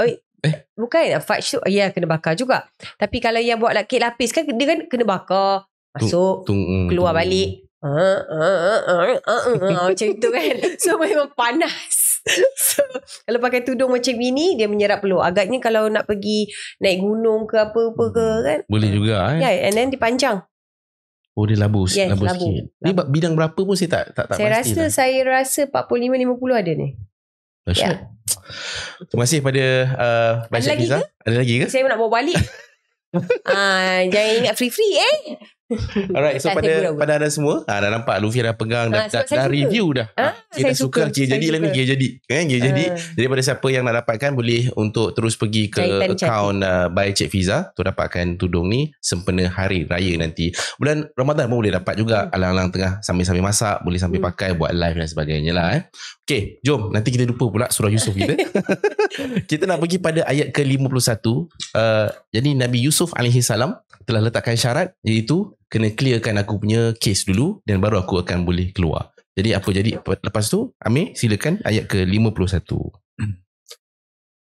Bukan fudge tu. Ya, kena bakar juga. Tapi kalau yang buat kek lapis kan, dia kan kena bakar. Masuk, keluar balik. Macam itu kan. So memang panas. So kalau pakai tudung macam ini, dia menyerap peluh. Agaknya kalau nak pergi naik gunung ke apa-apa ke kan, boleh juga and then dipanjang. Dia labu Yes, sikit. Ni bidang berapa pun saya tak pasti. Saya rasa 45-50 ada ni. Terima kasih pada Baca Fiza. Ada lagi ke? Saya nak bawa balik. Jangan ingat free Alright, so pada anda semua, dah nampak Lufia dah pegang, dah review dah. Kita suka kira jadi lah ni, kira jadi. Jadi pada siapa yang nak dapatkan, boleh untuk terus pergi ke akaun by Cik Fiza untuk dapatkan tudung ni sempena hari raya nanti. Bulan Ramadan pun boleh dapat juga, alang-alang tengah sambil-sambil masak, boleh sambil pakai buat live dan sebagainya lah. Okay, jom, nanti kita lupa pula surah Yusuf kita. Kita nak pergi pada ayat ke-51. Jadi Nabi Yusuf AS telah letakkan syarat, iaitu kena clearkan aku punya case dulu dan baru aku akan boleh keluar. Jadi apa jadi lepas tu? Amir, silakan ayat ke-51.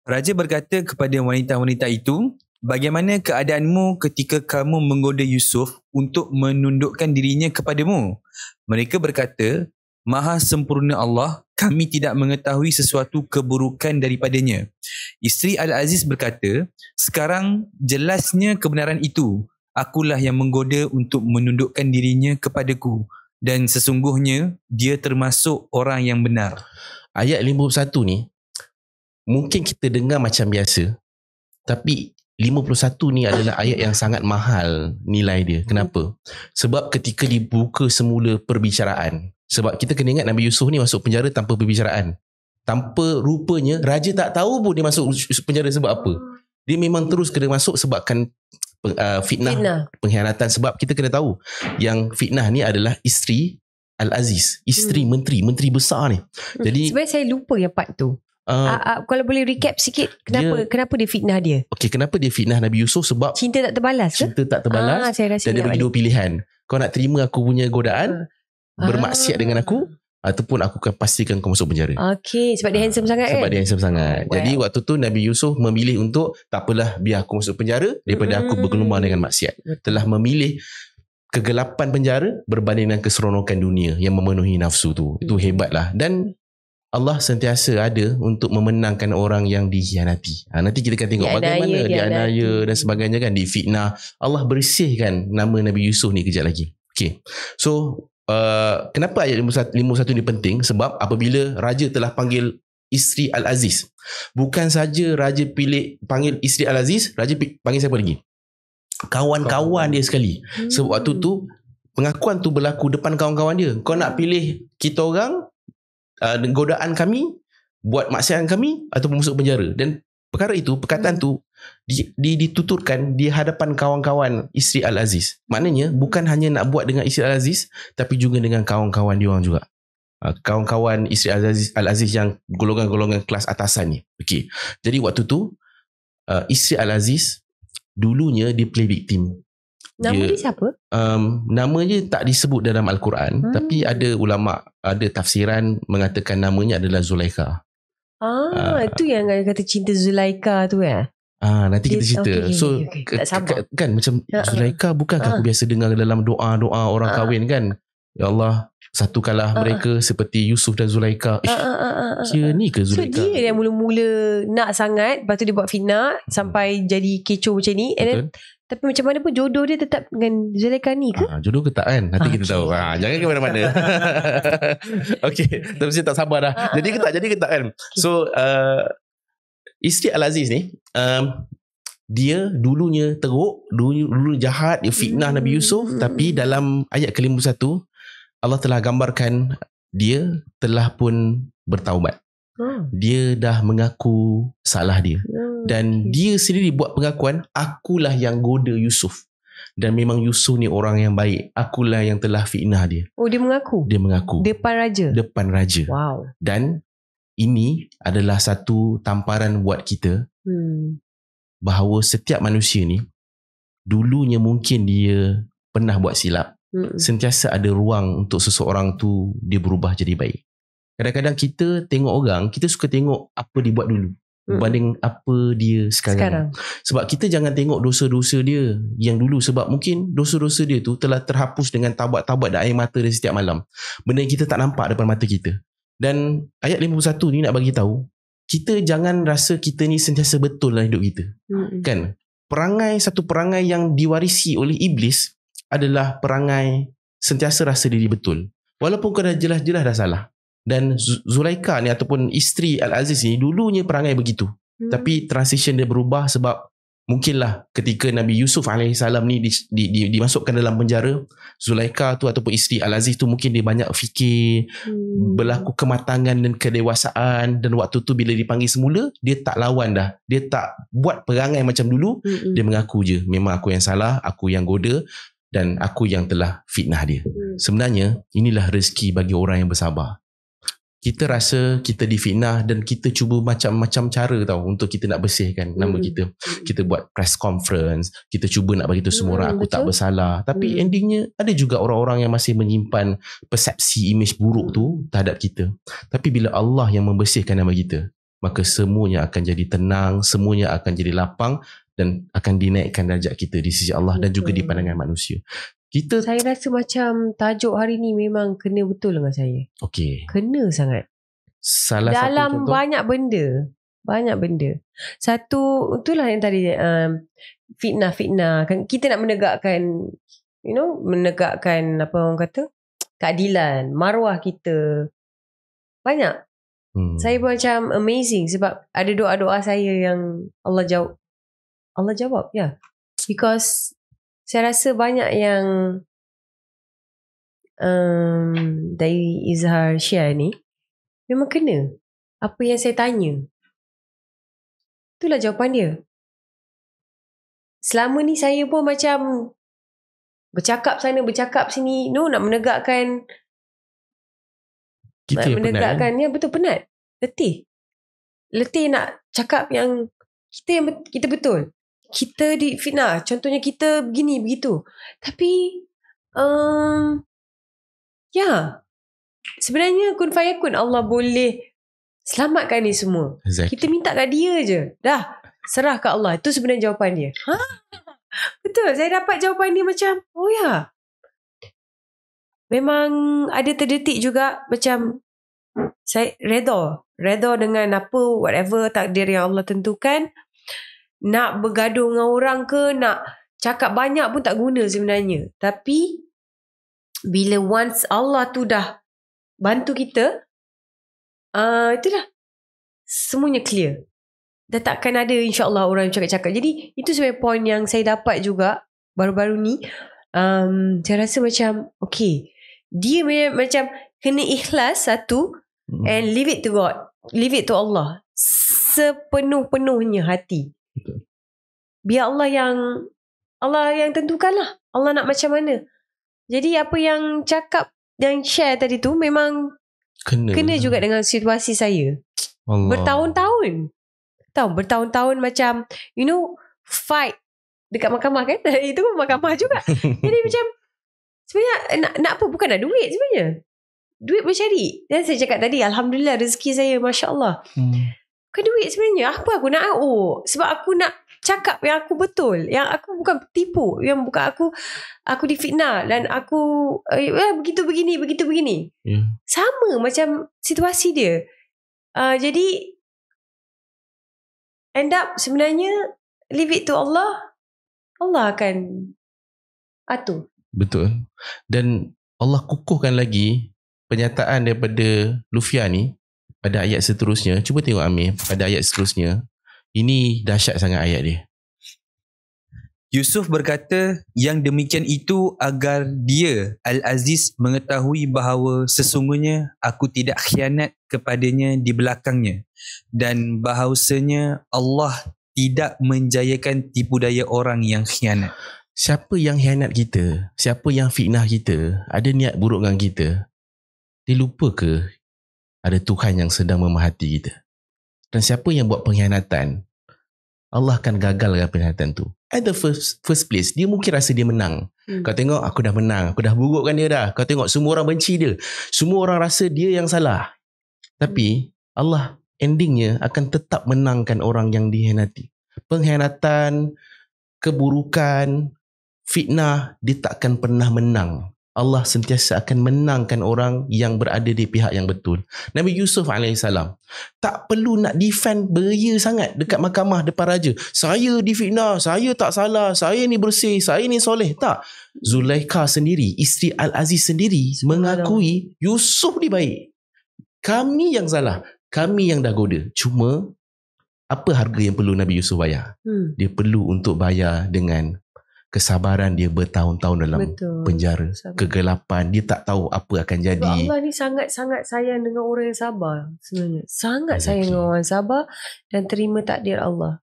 Raja berkata kepada wanita-wanita itu, bagaimana keadaanmu ketika kamu menggoda Yusuf untuk menundukkan dirinya kepadamu? Mereka berkata, Maha sempurna Allah, kami tidak mengetahui sesuatu keburukan daripadanya. Isteri Al-Aziz berkata, sekarang jelasnya kebenaran itu. Akulah yang menggoda untuk menundukkan dirinya kepadaku. Dan sesungguhnya, dia termasuk orang yang benar. Ayat 51 ni, mungkin kita dengar macam biasa. Tapi 51 ni adalah ayat yang sangat mahal nilai dia. Kenapa? Sebab ketika dibuka semula perbicaraan. Sebab kita kena ingat Nabi Yusuf ni masuk penjara tanpa perbicaraan. Tanpa rupanya, raja tak tahu pun dia masuk penjara sebab apa. Dia memang terus kena masuk sebabkan fitnah, pengkhianatan. Sebab kita kena tahu yang fitnah ni adalah isteri Al-Aziz, isteri menteri besar ni. Jadi sebenarnya saya lupa yang part tu. Kalau boleh recap sikit, kenapa dia fitnah dia? Okey, kenapa dia fitnah Nabi Yusuf? Sebab cinta tak terbalas ke? Cinta tak terbalas. Dan dia bagi dua pilihan. Kau nak terima aku punya godaan, bermaksiat dengan aku, ataupun aku akan pastikan kau masuk penjara. Okey, sebab dia handsome sangat kan? Sebab dia handsome sangat. Jadi waktu tu Nabi Yusuf memilih untuk, tak apalah, biar aku masuk penjara daripada aku bergelumah dengan maksiat. Telah memilih kegelapan penjara berbanding dengan keseronokan dunia yang memenuhi nafsu tu. Itu hebatlah. Dan Allah sentiasa ada untuk memenangkan orang yang dikhianati. Nanti kita akan tengok bagaimana dianiaya dan sebagainya kan, difitnah. Allah bersihkan nama Nabi Yusuf ni kejap lagi. Okay. So, kenapa ayat 51 ni penting? Sebab apabila raja telah panggil isteri Al-Aziz, bukan saja raja panggil isteri Al-Aziz, raja panggil siapa lagi? Kawan-kawan dia sekali. Sebab waktu tu pengakuan tu berlaku depan kawan-kawan dia. Kau nak pilih kita orang, godaan kami, buat maksiatan kami, ataupun masuk penjara. Dan perkataan tu dituturkan di hadapan kawan-kawan isteri Al-Aziz. Maknanya bukan hanya nak buat dengan isteri Al-Aziz, tapi juga dengan kawan-kawan dia orang juga. Kawan-kawan isteri Al-Aziz yang golongan-golongan kelas atasan ni. Okay. Jadi waktu tu isteri Al-Aziz dulunya dia play victim. Nama dia siapa? Nama dia tak disebut dalam Al-Quran, tapi ada ulama, ada tafsiran mengatakan namanya adalah Zulaikha. Itu yang kata cinta Zulaikha tu ya? Nanti kita cerita. Okay. Tak sabar. Kan macam Zulaikha, bukankah aku biasa dengar dalam doa-doa orang kahwin kan? Ya Allah, satukanlah mereka seperti Yusuf dan Zulaikha. Dia ni ke Zulaikha? So dia yang mula-mula nak sangat, lepas tu dia buat fitnah sampai jadi kecoh macam ni. And then, tapi macam mana pun jodoh dia tetap dengan Zulaikha ni ke? Jodoh ke tak kan? Nanti kita tahu. Jangan ke mana-mana. Okay, terus tak sabar dah. Jadi ke tak kan? So isteri Al-Aziz ni, dia dulunya teruk, dulu jahat, dia fitnah Nabi Yusuf. Tapi dalam ayat ke-51, Allah telah gambarkan dia telah pun bertaubat. Dia dah mengaku salah dia. Dan dia sendiri buat pengakuan, akulah yang goda Yusuf. Dan memang Yusuf ni orang yang baik. Akulah yang telah fitnah dia. Dia mengaku? Dia mengaku. Depan raja. Wow. Dan ini adalah satu tamparan buat kita bahawa setiap manusia ni dulunya mungkin dia pernah buat silap. Sentiasa ada ruang untuk seseorang tu dia berubah jadi baik. Kadang-kadang kita tengok orang, kita suka tengok apa dia buat dulu berbanding apa dia sekarang. Sebab kita jangan tengok dosa-dosa dia yang dulu, sebab mungkin dosa-dosa dia tu telah terhapus dengan taubat-taubat dan air mata dia setiap malam. Benda yang kita tak nampak depan mata kita. Dan ayat 51 ni nak bagi tahu, kita jangan rasa kita ni sentiasa betul dalam hidup kita. Kan? Satu perangai yang diwarisi oleh iblis adalah perangai sentiasa rasa diri betul. Walaupun kau dah jelas-jelas dah salah. Dan Zulaikha ni ataupun isteri Al-Aziz ni dulunya perangai begitu. Tapi transition dia berubah sebab mungkinlah ketika Nabi Yusuf AS ni dimasukkan dalam penjara, Zulaikha tu ataupun isteri Al-Aziz tu mungkin dia banyak fikir, berlaku kematangan dan kedewasaan. Dan waktu tu bila dipanggil semula, dia tak lawan dah. Dia tak buat perangai macam dulu. Dia mengaku je, memang aku yang salah, aku yang goda dan aku yang telah fitnah dia. Sebenarnya inilah rezeki bagi orang yang bersabar. Kita rasa kita difitnah dan kita cuba macam-macam cara tahu untuk kita nak bersihkan nama kita. Kita buat press conference, kita cuba nak bagi tahu semua orang aku tak bersalah. Tapi endingnya ada juga orang-orang yang masih menyimpan persepsi imej buruk tu terhadap kita. Tapi bila Allah yang membersihkan nama kita, maka semuanya akan jadi tenang, semuanya akan jadi lapang dan akan dinaikkan darjat kita di sisi Allah dan juga di pandangan manusia. Saya rasa macam tajuk hari ni memang kena betul dengan saya. Okey. Kena sangat. Dalam banyak benda. Satu, itulah yang tadi fitnah. Kita nak menegakkan, menegakkan apa orang kata, keadilan, maruah kita. Banyak. Saya pun macam amazing sebab ada doa-doa saya yang Allah jawab. Ya. Because saya rasa banyak yang dari Izhar share ni memang kena apa yang saya tanya. Itulah jawapan dia. Selama ni saya pun macam bercakap sana, bercakap sini, nak menegakkan kita menegakkan penat, betul penat. Letih nak cakap yang kita betul. Kita difitnah, contohnya kita begini begitu. Tapi sebenarnya kun fayakun, Allah boleh selamatkan ni semua. Exactly. Kita minta kat dia je. Dah serah kat Allah. Itu sebenarnya jawapan dia. Betul. Saya dapat jawapan dia macam memang ada terdetik juga macam saya redha dengan apa whatever takdir yang Allah tentukan. Nak bergaduh dengan orang ke, nak cakap banyak pun tak guna sebenarnya. Tapi bila once Allah tu dah bantu kita, itulah semuanya clear. Dah takkan ada insya-Allah orang yang cakap-cakap. Jadi itu sebenarnya point yang saya dapat juga baru-baru ni. Saya rasa macam okay, dia macam kena ikhlas satu, and leave it to God, leave it to Allah sepenuh-penuhnya hati. Biar Allah yang tentukan lah, Allah nak macam mana. Jadi apa yang cakap, yang share tadi tu memang kena juga dengan situasi saya. Allah. Bertahun-tahun macam fight dekat mahkamah kan. Itu pun mahkamah juga. Jadi macam sebenarnya nak apa, bukan nak duit sebenarnya. Duit mencari. Dan saya cakap tadi, alhamdulillah rezeki saya masya-Allah. Bukan duit sebenarnya. Apa aku nak sebab aku nak cakap yang aku betul, yang aku bukan tipu, yang bukan aku difitnah dan aku begitu begini. Sama macam situasi dia. Jadi end up sebenarnya leave it to Allah. Allah akan atur. Betul. Dan Allah kukuhkan lagi pernyataan daripada Lufia ni pada ayat seterusnya. Cuba tengok Amir pada ayat seterusnya. Ini dahsyat sangat ayat dia. Yusuf berkata, yang demikian itu agar dia, Al-Aziz, mengetahui bahawa sesungguhnya aku tidak khianat kepadanya di belakangnya, dan bahawasanya Allah tidak menjayakan tipu daya orang yang khianat. Siapa yang khianat kita, siapa yang fitnah kita, ada niat buruk dengan kita, dia lupa ke ada Tuhan yang sedang memerhati kita? Dan siapa yang buat pengkhianatan, Allah akan gagalkan pengkhianatan tu. At the first place, dia mungkin rasa dia menang. Kau tengok, aku dah menang, aku dah burukkan dia dah. Kau tengok, semua orang benci dia, semua orang rasa dia yang salah. Tapi Allah endingnya akan tetap menangkan orang yang dikhianati. Pengkhianatan, keburukan, fitnah, dia takkan pernah menang. Allah sentiasa akan menangkan orang yang berada di pihak yang betul. Nabi Yusuf AS tak perlu nak defend beria sangat dekat mahkamah depan raja. Saya difitnah, saya tak salah, saya ni bersih, saya ni soleh. Tak. Zulaikha sendiri, isteri Al-Aziz sendiri mengakui Yusuf ni baik. Kami yang salah, kami yang dah goda. Cuma apa harga yang perlu Nabi Yusuf bayar? Dia perlu untuk bayar dengan kesabaran dia bertahun-tahun dalam penjara. Kegelapan, dia tak tahu apa akan jadi. Sebab Allah ni sangat-sangat sayang dengan orang yang sabar sebenarnya. Sangat sayang dengan orang yang sabar dan terima takdir Allah.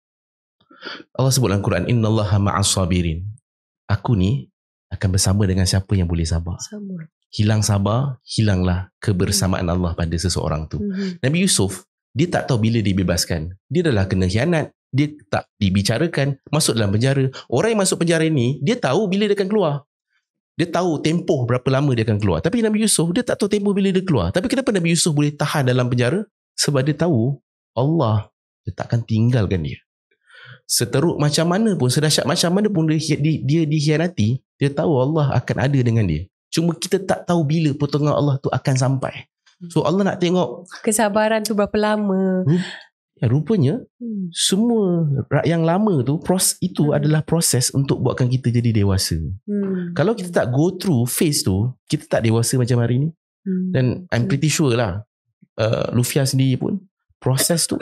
Allah sebut dalam Quran, innallaha ma'as sabirin. Aku ni akan bersama dengan siapa yang boleh sabar. Hilang sabar, hilanglah kebersamaan Allah pada seseorang tu. Nabi Yusuf, dia tak tahu bila dibebaskan. Dia dah kena khianat. Dia tak dibicarakan, masuk dalam penjara. Orang yang masuk penjara ni, dia tahu bila dia akan keluar. Dia tahu tempoh berapa lama dia akan keluar. Tapi Nabi Yusuf, dia tak tahu tempoh bila dia keluar. Tapi kenapa Nabi Yusuf boleh tahan dalam penjara? Sebab dia tahu Allah dia takkan tinggalkan dia. Seteruk macam mana pun, sedahsyat macam mana pun dia dikhianati, dia tahu Allah akan ada dengan dia. Cuma kita tak tahu bila pertolongan Allah tu akan sampai. So Allah nak tengok kesabaran tu berapa lama. Rupanya semua yang lama tu itu adalah proses untuk buatkan kita jadi dewasa. Kalau kita tak go through phase tu, kita tak dewasa macam hari ni. Dan I'm pretty sure lah Lufia sendiri pun proses tu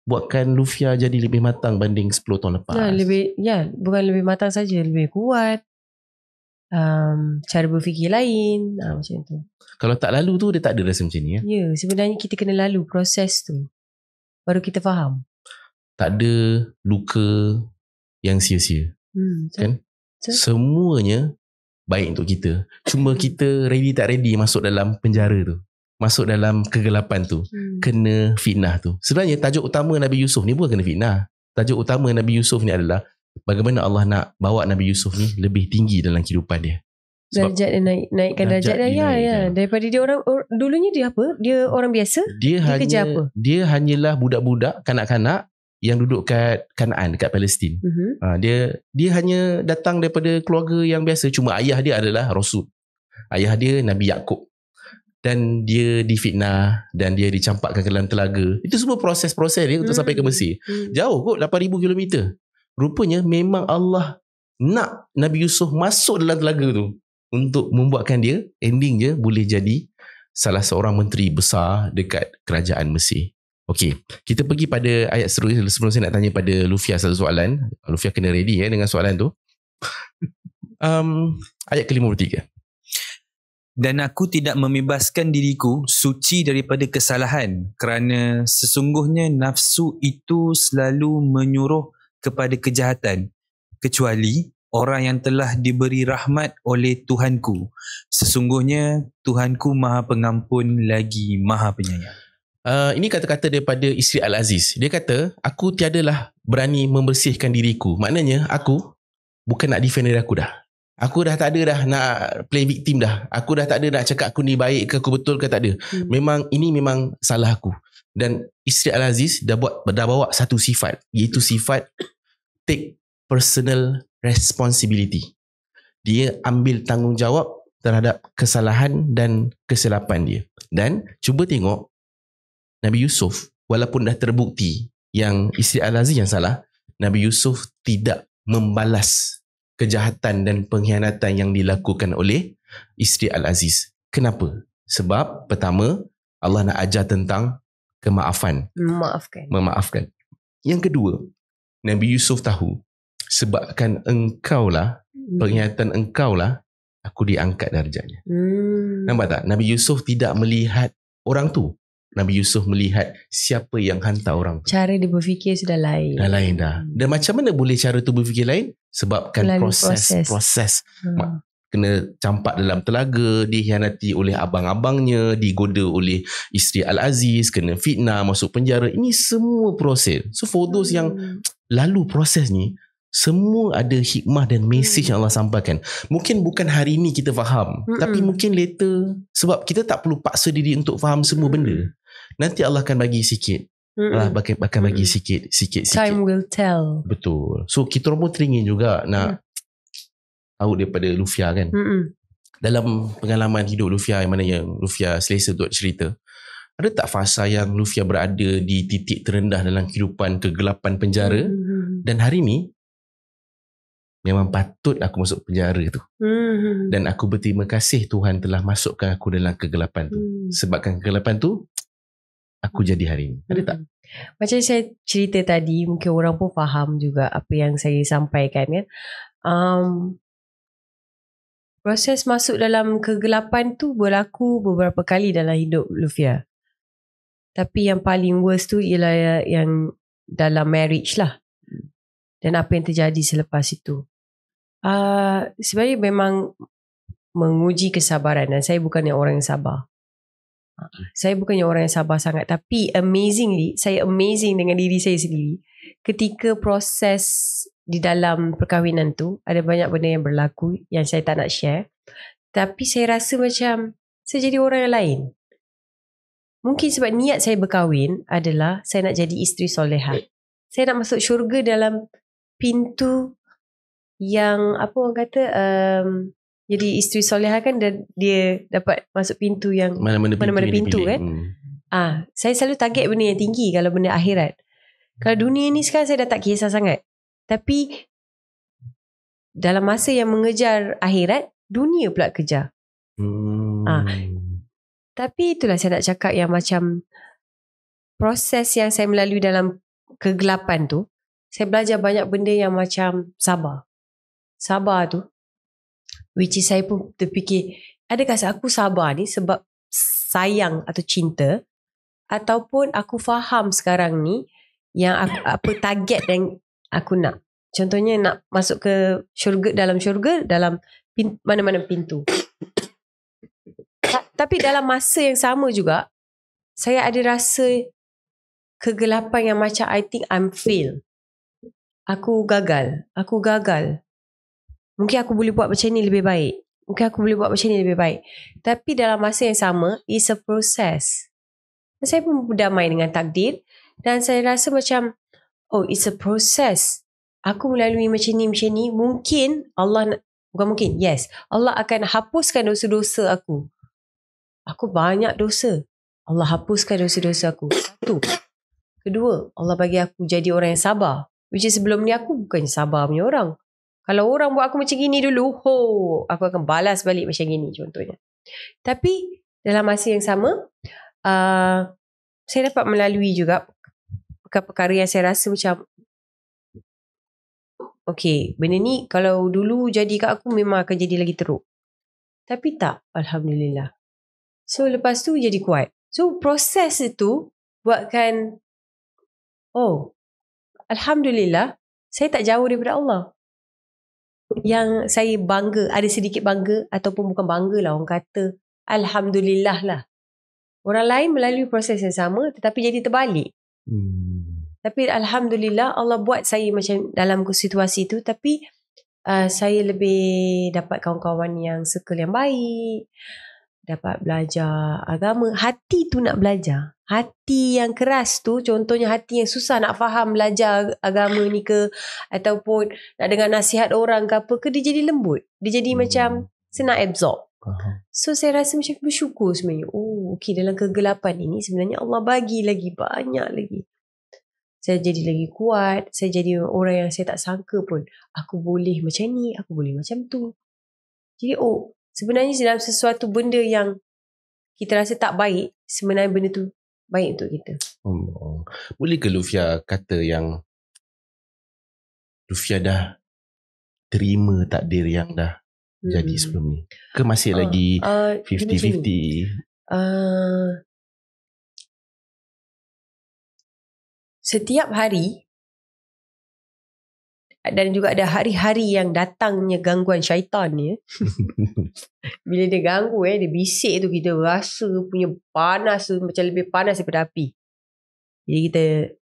buatkan Lufia jadi lebih matang banding 10 tahun lepas. Bukan lebih matang saja, lebih kuat. Cara berfikir lain, macam tu. Kalau tak lalu tu, dia tak ada rasa macam ni. Ya, sebenarnya kita kena lalu proses tu, baru kita faham. Tak ada luka yang sia-sia. Kan? Semuanya baik untuk kita. Cuma kita ready tak ready masuk dalam penjara tu. Masuk dalam kegelapan tu. Kena fitnah tu. Sebenarnya tajuk utama Nabi Yusuf ni bukan kena fitnah. Tajuk utama Nabi Yusuf ni adalah bagaimana Allah nak bawa Nabi Yusuf ni lebih tinggi dalam kehidupan dia. Darjat dia naikkan darjat dia. Ya. Daripada dia orang dulunya dia apa? Dia orang biasa. Dia kerja apa? Dia hanyalah budak-budak, kanak-kanak yang duduk kat Kanaan, dekat Palestin. Dia hanya datang daripada keluarga yang biasa. Cuma ayah dia adalah Rasul. Ayah dia Nabi Yaqub. dan dia difitnah dan dia dicampakkan ke dalam telaga. Itu semua proses-proses dia untuk sampai ke Mesir. Jauh kot, 8,000 kilometer. Rupanya memang Allah nak Nabi Yusuf masuk dalam telaga tu untuk membuatkan dia endingnya boleh jadi salah seorang menteri besar dekat kerajaan Mesir. Okey, kita pergi pada ayat seterusnya. Sebelum saya nak tanya pada Lufia satu soalan. Lufia kena ready dengan soalan tu. Ayat ke-53. Dan aku tidak membebaskan diriku suci daripada kesalahan, kerana sesungguhnya nafsu itu selalu menyuruh kepada kejahatan, kecuali orang yang telah diberi rahmat oleh Tuhanku. Sesungguhnya Tuhanku Maha Pengampun lagi Maha Penyayang. Ini kata-kata daripada isteri Al-Aziz. Dia kata, aku tiadalah berani membersihkan diriku. Maknanya aku bukan nak defend diri aku dah. Aku dah tak ada dah nak play victim dah. Aku dah tak ada nak cakap aku ni baik ke, aku betul ke, tak ada. Ini memang salah aku. Dan isteri Al-Aziz dah bawa satu sifat, iaitu sifat take personal responsibility. Dia ambil tanggungjawab terhadap kesalahan dan kesilapan dia. Dan cuba tengok Nabi Yusuf, walaupun dah terbukti yang isteri Al-Aziz yang salah, Nabi Yusuf tidak membalas kejahatan dan pengkhianatan yang dilakukan oleh isteri Al-Aziz. Kenapa? Sebab pertama, Allah nak ajar tentang kemaafan. Memaafkan. Yang kedua, Nabi Yusuf tahu, sebabkan engkaulah, pengkhianatan engkaulah, aku diangkat darjatnya. Nampak tak? Nabi Yusuf tidak melihat orang tu. Nabi Yusuf melihat siapa yang hantar orang tu. Cara dia berfikir sudah lain. Dah lain dah. Dan macam mana boleh cara tu berfikir lain? Sebabkan proses. Kena campak dalam telaga, dikhianati oleh abang-abangnya, digoda oleh isteri Al-Aziz, kena fitnah, masuk penjara. Ini semua proses. So for those yang lalu proses ni, semua ada hikmah dan mesej yang Allah sampaikan. Mungkin bukan hari ni kita faham, tapi mungkin later, sebab kita tak perlu paksa diri untuk faham semua benda. Nanti Allah akan bagi sikit. Allah akan bagi sikit. Time will tell. Betul. So kita orang pun teringin juga nak tahu daripada Lufia kan. Dalam pengalaman hidup Lufia, yang mana yang Lufia selesa untuk cerita, ada tak fasa yang Lufia berada di titik terendah dalam kehidupan kegelapan penjara, dan hari ni memang patut aku masuk penjara tu, dan aku berterima kasih Tuhan telah masukkan aku dalam kegelapan tu. Sebabkan kegelapan tu aku jadi hari ni. Ada tak? Macam saya cerita tadi, mungkin orang pun faham juga apa yang saya sampaikan kan. Proses masuk dalam kegelapan tu berlaku beberapa kali dalam hidup Lufia. Tapi yang paling worst tu ialah yang dalam marriage lah. Dan apa yang terjadi selepas itu. Sebenarnya memang menguji kesabaran, dan saya bukannya orang yang sabar. Saya bukannya orang yang sabar sangat, tapi amazingly, saya amazing dengan diri saya sendiri. Ketika proses di dalam perkahwinan tu, ada banyak benda yang berlaku yang saya tak nak share. Tapi saya rasa macam saya jadi orang yang lain. Mungkin sebab niat saya berkahwin adalah saya nak jadi isteri solehah. Saya nak masuk syurga dalam pintu yang apa orang kata, jadi isteri solehah kan, dia dapat masuk pintu yang mana-mana pintu kan. Saya selalu target benda yang tinggi kalau benda akhirat. Kalau dunia ni sekarang saya dah tak kisah sangat. Tapi dalam masa yang mengejar akhirat, dunia pula kejar. Tapi itulah saya nak cakap, yang macam proses yang saya melalui dalam kegelapan tu, saya belajar banyak benda yang macam sabar. Sabar tu, which is saya pun terfikir, adakah aku sabar ni sebab sayang atau cinta, ataupun aku faham sekarang ni yang apa target yang aku nak. Contohnya nak masuk ke syurga, dalam mana-mana pintu. Tapi dalam masa yang sama juga, saya ada rasa kegelapan yang macam I think I'm fail. Aku gagal. Mungkin aku boleh buat macam ni lebih baik. Tapi dalam masa yang sama, it's a process. Dan saya pun berdamai dengan takdir. Dan saya rasa macam, it's a process. Aku melalui macam ni. Mungkin Allah, bukan mungkin, yes, Allah akan hapuskan dosa-dosa aku. aku banyak dosa. Allah hapuskan dosa-dosa aku. Satu. Kedua, Allah bagi aku jadi orang yang sabar. Which is sebelum ni aku bukan sabar punya orang. Kalau orang buat aku macam gini dulu, aku akan balas balik macam gini contohnya. Tapi dalam masa yang sama, saya dapat melalui juga perkara-perkara yang saya rasa macam okay, benda ni kalau dulu jadi kat aku memang akan jadi lagi teruk. Tapi tak, Alhamdulillah. So lepas tu jadi kuat. So proses itu buatkan Alhamdulillah saya tak jauh daripada Allah. Yang saya bangga, ada sedikit bangga ataupun bukan bangga lah, orang kata Alhamdulillah lah. Orang lain melalui proses yang sama tetapi jadi terbalik. Tapi Alhamdulillah Allah buat saya macam dalam situasi tu. Tapi saya lebih dapat kawan-kawan yang circle yang baik, dapat belajar agama. Hati tu nak belajar. Hati yang keras tu, contohnya hati yang susah nak faham belajar agama ni ke, ataupun nak dengar nasihat orang ke apa ke, dia jadi lembut. Dia jadi macam senang absorb. So saya rasa macam bersyukur sebenarnya. Okay, dalam kegelapan ini sebenarnya Allah bagi lagi banyak lagi. Saya jadi lagi kuat. Saya jadi orang yang saya tak sangka pun. Aku boleh macam ni, aku boleh macam tu. Jadi sebenarnya dalam sesuatu benda yang kita rasa tak baik, sebenarnya benda tu baik untuk kita. Boleh ke Lufia kata yang Lufia dah terima takdir yang dah jadi sebelum ni? Ke masih lagi 50-50? Setiap hari, dan juga ada hari-hari yang datangnya gangguan syaitan ni. Bila dia ganggu, dia bisik tu, kita rasa punya panas tu macam lebih panas daripada api. Jadi kita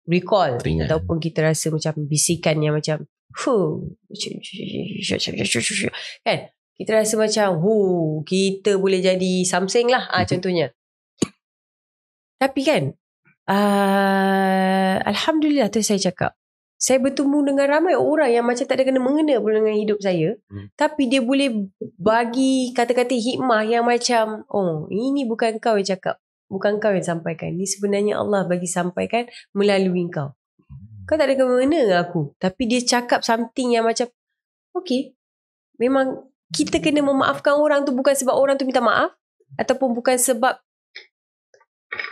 recall ataupun kita rasa macam bisikan yang macam kan, kita rasa macam kita boleh jadi something lah, contohnya. Tapi kan Alhamdulillah tu saya cakap, saya bertemu dengan ramai orang yang macam tak ada kena-mengena pun dengan hidup saya. Tapi dia boleh bagi kata-kata hikmah yang macam, ini bukan kau yang cakap, bukan kau yang sampaikan, ini sebenarnya Allah bagi sampaikan melalui kau. Kau tak ada kena-mengena dengan aku, tapi dia cakap something yang macam okay, memang kita kena memaafkan orang tu bukan sebab orang tu minta maaf, ataupun bukan sebab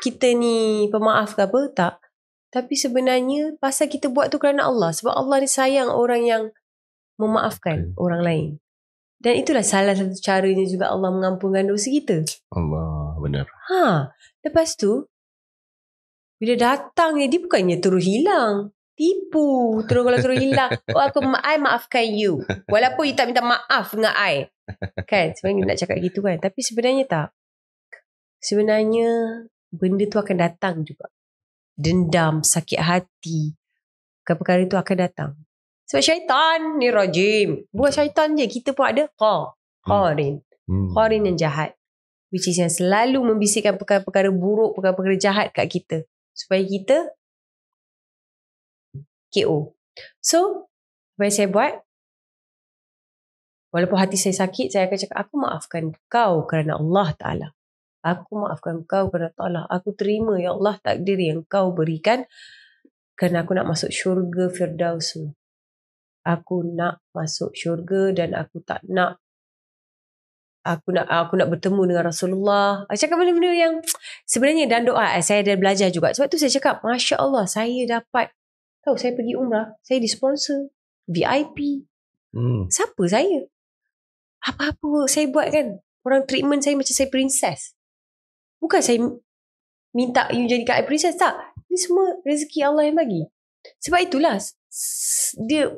kita ni pemaaf ke apa, tak. Tapi sebenarnya pasal kita buat tu kerana Allah. Sebab Allah ni sayang orang yang memaafkan orang lain. Dan itulah salah satu caranya juga Allah mengampunkan dosa kita. Allah, benar. Lepas tu, bila datang dia bukannya terus hilang. Tipu. Kalau terus hilang, I maafkan you. Walaupun you tak minta maaf dengan I. Kan, sebenarnya nak cakap gitu kan. Tapi sebenarnya tak. Sebenarnya benda tu akan datang juga. Dendam, sakit hati, perkara itu akan datang. Sebab syaitan ni rajim. Bukan syaitan je, kita pun ada Qarin yang jahat, which is yang selalu membisikkan perkara-perkara buruk, perkara-perkara jahat kat kita, supaya kita KO. So apa yang saya buat, walaupun hati saya sakit, saya akan cakap, aku maafkan kau kerana Allah Ta'ala. Aku maafkan kau kerana Allah. Aku terima ya Allah takdir yang kau berikan, kerana aku nak masuk syurga Firdaus. Aku nak masuk syurga dan aku tak nak, aku nak bertemu dengan Rasulullah. Saya cakap benda-benda yang sebenarnya dalam doa saya ada belajar juga. Sebab tu saya cakap, Masya Allah, saya dapat tahu, saya pergi umrah, saya disponsor VIP. Siapa saya? Apa-apa saya buat kan, orang treatment saya macam saya princess. Bukan saya minta you jadikan I princess, tak. Ini semua rezeki Allah yang bagi. Sebab itulah dia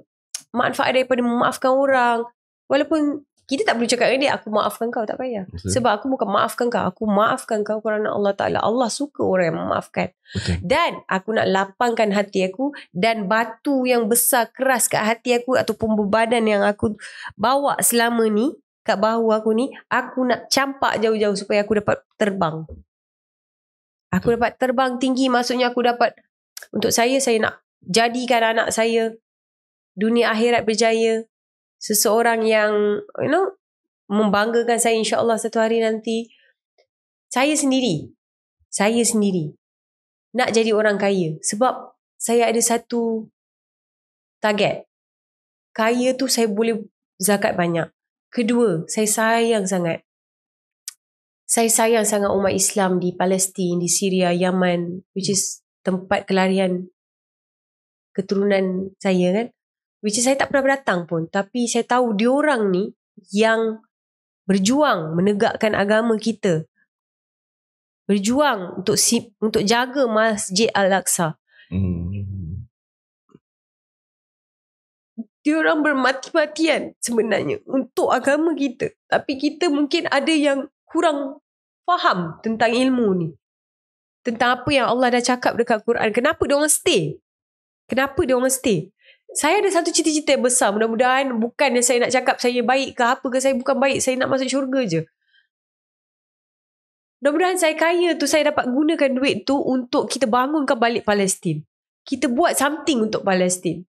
manfaat daripada memaafkan orang. Walaupun kita tak perlu cakap dengan dia, aku maafkan kau, tak payah. Sebab aku bukan maafkan kau, aku maafkan kau kerana Allah Ta'ala. Allah suka orang yang memaafkan. Dan aku nak lapangkan hati aku, dan batu yang besar keras kat hati aku ataupun bebadan yang aku bawa selama ni kat bahu aku ni, aku nak campak jauh-jauh supaya aku dapat terbang. Aku dapat terbang tinggi, maksudnya aku dapat, untuk saya nak jadikan anak saya dunia akhirat berjaya, seseorang yang membanggakan saya insya-Allah satu hari nanti. saya sendiri nak jadi orang kaya sebab saya ada satu target. Kaya tu saya boleh zakat banyak. Kedua, saya sayang sangat umat Islam di Palestin, di Syria, Yaman, which is tempat kelarian keturunan saya kan. Which is saya tak pernah berdatang pun, tapi saya tahu diorang ni yang berjuang menegakkan agama kita. Berjuang untuk jaga Masjid Al-Aqsa. Diorang bermati-matian sebenarnya untuk agama kita. Tapi kita mungkin ada yang kurang faham tentang ilmu ni. Tentang apa yang Allah dah cakap dekat Quran. Kenapa diorang stay? Saya ada satu cita-cita yang besar. Mudah-mudahan bukan yang saya nak cakap saya baik ke apa ke, saya bukan baik. Saya nak masuk syurga je. Mudah-mudahan saya kaya tu, saya dapat gunakan duit tu untuk kita bangunkan balik Palestin. Kita buat something untuk Palestin.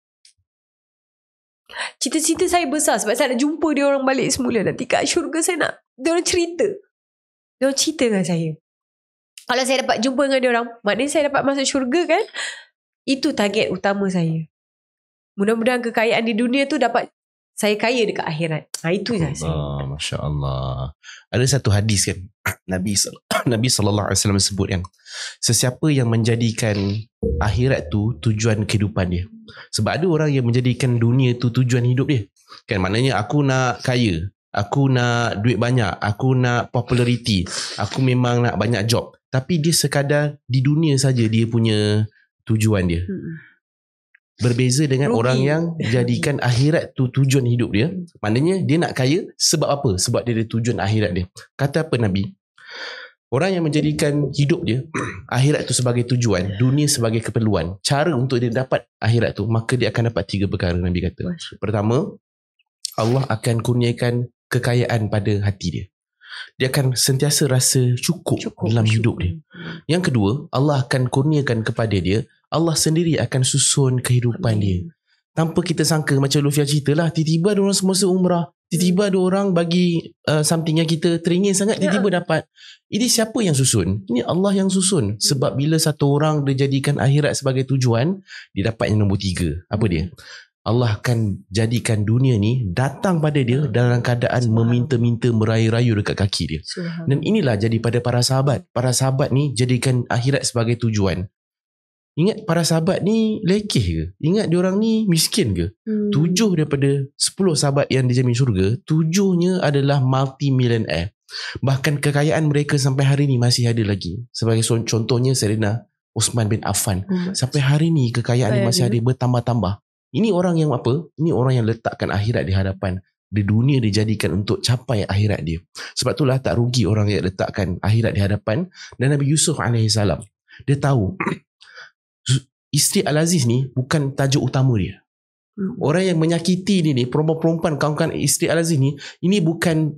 Cita-cita saya besar sebab saya nak jumpa dia orang balik semula. Nanti kat syurga saya nak dia orang cerita. Dia orang cerita dengan saya. Kalau saya dapat jumpa dengan dia orang, maknanya saya dapat masuk syurga kan? Itu target utama saya. Mudah-mudahan kekayaan di dunia tu dapat saya kaya dekat akhirat. Itu je saya. Masya Allah. Ada satu hadis kan, Nabi SAW sebut yang sesiapa yang menjadikan akhirat tu tujuan kehidupan dia. Sebab ada orang yang menjadikan dunia tu tujuan hidup dia. Kan maknanya aku nak kaya, aku nak duit banyak, aku nak populariti, aku memang nak banyak job. Tapi dia sekadar di dunia saja dia punya tujuan dia. Berbeza dengan orang yang jadikan akhirat tu tujuan hidup dia. Maknanya dia nak kaya sebab apa? Sebab dia ada tujuan akhirat dia. Kata apa Nabi? Orang yang menjadikan hidup dia, akhirat tu sebagai tujuan, dunia sebagai keperluan, cara untuk dia dapat akhirat tu, maka dia akan dapat 3 perkara Nabi kata. Pertama, Allah akan kurniakan kekayaan pada hati dia. Dia akan sentiasa rasa cukup dalam hidup dia. Yang kedua, Allah akan kurniakan kepada dia, Allah sendiri akan susun kehidupan dia. Tanpa kita sangka, macam Lufia cerita lah, tiba-tiba ada orang semasa umrah, tiba-tiba ada orang bagi something yang kita teringin sangat, tiba-tiba dapat. Ini siapa yang susun? Ini Allah yang susun. Sebab bila satu orang dia jadikan akhirat sebagai tujuan, dia dapat yang nombor 3. Apa dia? Allah akan jadikan dunia ni datang pada dia dalam keadaan meminta-minta, merayu-rayu dekat kaki dia. Dan inilah jadi pada para sahabat. Para sahabat ni jadikan akhirat sebagai tujuan. Ingat para sahabat ni lekeh ke? Ingat diorang ni miskin ke? 7 daripada 10 sahabat yang dijamin syurga, 7-nya adalah multi-millionaire. Bahkan kekayaan mereka sampai hari ni masih ada lagi. Sebagai contohnya Sayyidina Uthman bin Affan. Sampai hari ni kekayaan dia masih ada, bertambah-tambah. Ini orang yang apa? Ini orang yang letakkan akhirat di hadapan. Di dunia dijadikan untuk capai akhirat dia. Sebab itulah tak rugi orang yang letakkan akhirat di hadapan. Dan Nabi Yusuf AS, dia tahu isteri Al-Aziz ni bukan tajuk utama dia. Orang yang menyakiti ni, perempuan-perempuan kawan-kawan isteri Al-Aziz ni, ini bukan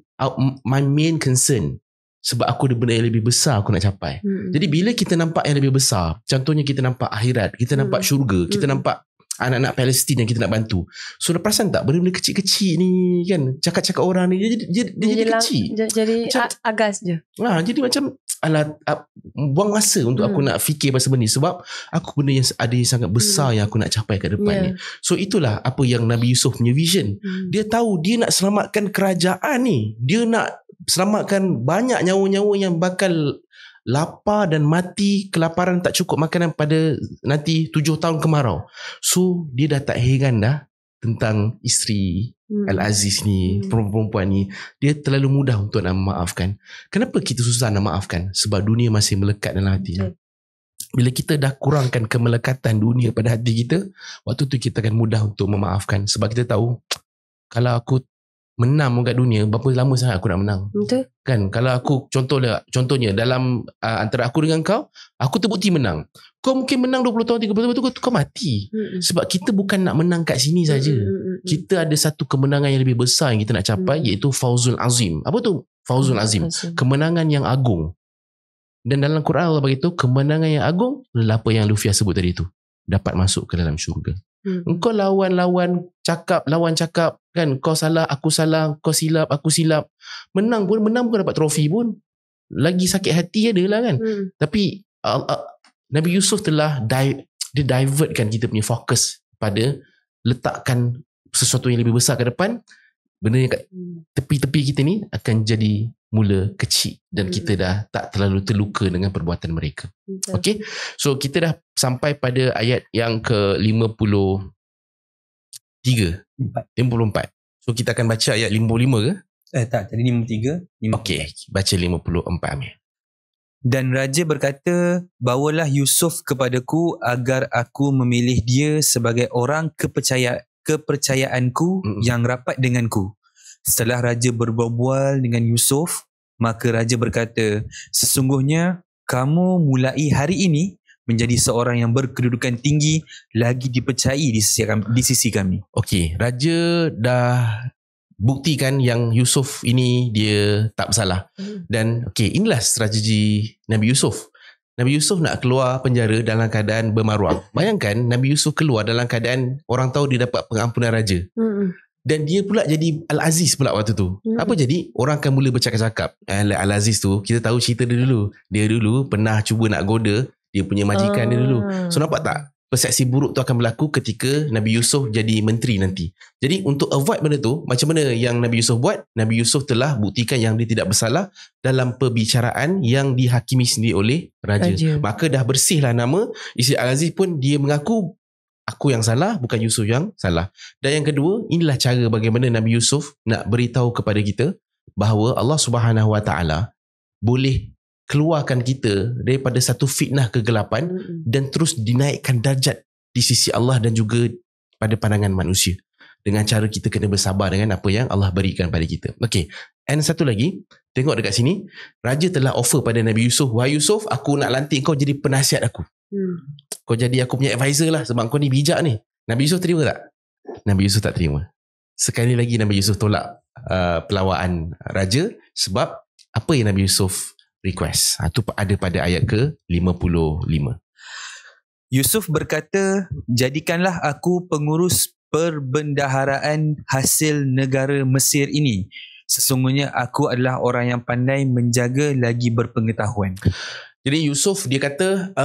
my main concern. Sebab aku ada benda yang lebih besar aku nak capai. Jadi bila kita nampak yang lebih besar, contohnya kita nampak akhirat, kita nampak syurga, kita nampak anak-anak Palestin yang kita nak bantu. So dah perasan tak benda-benda kecil-kecil ni kan, cakap-cakap orang ni dia jadi kecil. Jadi macam, agas je. Jadi macam buang masa untuk aku nak fikir pasal benda ni. Sebab aku benda yang ada yang sangat besar yang aku nak capai kat depan ni. So itulah apa yang Nabi Yusuf punya vision. Dia tahu dia nak selamatkan kerajaan ni. Dia nak selamatkan banyak nyawa-nyawa yang bakal lapar dan mati kelaparan, tak cukup makanan pada nanti 7 tahun kemarau. So dia dah tak heran dah tentang isteri Al-Aziz ni, perempuan ni. Dia terlalu mudah untuk nak memaafkan. Kenapa kita susah nak maafkan? Sebab dunia masih melekat dalam hati. Bila kita dah kurangkan kemelekatan dunia pada hati kita, waktu tu kita akan mudah untuk memaafkan. Sebab kita tahu, kalau aku menang kat dunia, berapa lama sangat aku nak menang? Betul. Kan, kalau aku contohnya dalam antara aku dengan kau, aku terbukti menang. Kau mungkin menang 20 tahun, 30 tahun, kau mati. Sebab kita bukan nak menang kat sini saja. Kita ada satu kemenangan yang lebih besar yang kita nak capai, iaitu Fawzul Azim. Apa tu Fawzul Azim? Kemenangan yang agung. Dan dalam Quran Allah beritahu, kemenangan yang agung adalah apa yang Lufia sebut tadi tu, dapat masuk ke dalam syurga. Engkau lawan cakap kan, kau salah, kau silap, aku silap. Menang pun dapat trofi pun. lagi sakit hati adalah kan. Tapi Nabi Yusuf telah dia divertkan kita punya fokus pada letakkan sesuatu yang lebih besar ke depan. Benda yang kat tepi-tepi kita ni akan jadi mula kecil dan kita dah tak terlalu terluka dengan perbuatan mereka. Okay, so kita dah sampai pada ayat yang ke 54. So kita akan baca ayat 55 ke? Tak, tadi 53. Okay, baca 54 Amir. Dan raja berkata, bawalah Yusuf kepadaku agar aku memilih dia sebagai orang kepercayaanku yang rapat denganku. Setelah raja berbual dengan Yusuf, maka raja berkata, sesungguhnya kamu mulai hari ini menjadi seorang yang berkedudukan tinggi, lagi dipercayai di sisi kami. Okey, raja dah buktikan yang Yusuf ini dia tak bersalah. Dan inilah strategi Nabi Yusuf. Nabi Yusuf nak keluar penjara dalam keadaan bermaruah. Bayangkan Nabi Yusuf keluar dalam keadaan orang tahu dia dapat pengampunan raja. Dan dia pula jadi Al-Aziz pula waktu tu. Apa jadi? Orang akan mula bercakap-cakap. Al-Aziz tu, kita tahu cerita dia dulu. Dia dulu pernah cuba nak goda dia punya majikan dia dulu. So nampak tak? Persepsi buruk tu akan berlaku ketika Nabi Yusuf jadi menteri nanti. Jadi untuk avoid benda tu, macam mana yang Nabi Yusuf buat? Nabi Yusuf telah buktikan yang dia tidak bersalah dalam perbicaraan yang dihakimi sendiri oleh raja. Maka dah bersihlah nama. Isteri Al-Aziz pun dia mengaku, aku yang salah, bukan Yusuf yang salah. Dan yang kedua, inilah cara bagaimana Nabi Yusuf nak beritahu kepada kita bahawa Allah Subhanahu Wa Taala boleh keluarkan kita daripada satu fitnah kegelapan dan terus dinaikkan darjat di sisi Allah dan juga pada pandangan manusia dengan cara kita kena bersabar dengan apa yang Allah berikan pada kita. Okay, and satu lagi, tengok dekat sini, raja telah offer pada Nabi Yusuf, wahai Yusuf, aku nak lantik kau jadi penasihat aku. Kau jadi aku punya advisor lah sebab kau ni bijak ni. Nabi Yusuf terima tak? Nabi Yusuf tak terima. Sekali lagi Nabi Yusuf tolak pelawaan raja sebab apa yang Nabi Yusuf request. Itu ada pada ayat ke-55. Yusuf berkata, jadikanlah aku pengurus perbendaharaan hasil negara Mesir ini. Sesungguhnya aku adalah orang yang pandai menjaga lagi berpengetahuan. Jadi Yusuf dia kata,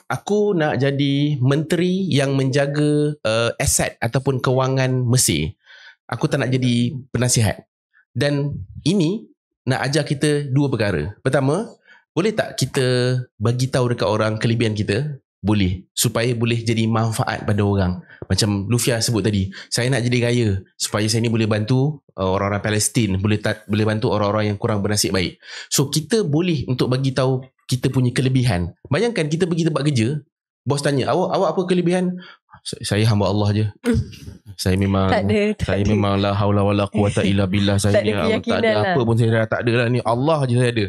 aku nak jadi menteri yang menjaga aset ataupun kewangan Mesir. Aku tak nak jadi penasihat. Dan ini nak ajar kita dua perkara. Pertama, boleh tak kita bagi tahu dekat orang kelebihan kita? Boleh. Supaya boleh jadi manfaat pada orang. Macam Lufia sebut tadi, saya nak jadi kaya supaya saya ni boleh bantu orang-orang Palestin, boleh bantu orang-orang yang kurang bernasib baik. So kita boleh untuk bagi tahu kita punya kelebihan. Bayangkan kita pergi tempat kerja, bos tanya, awak apa kelebihan? Saya hamba Allah je. Saya memang la haula wala quwata illa billah. Saya ni tak ada apa pun, saya tak ada lah, ni Allah je saya ada.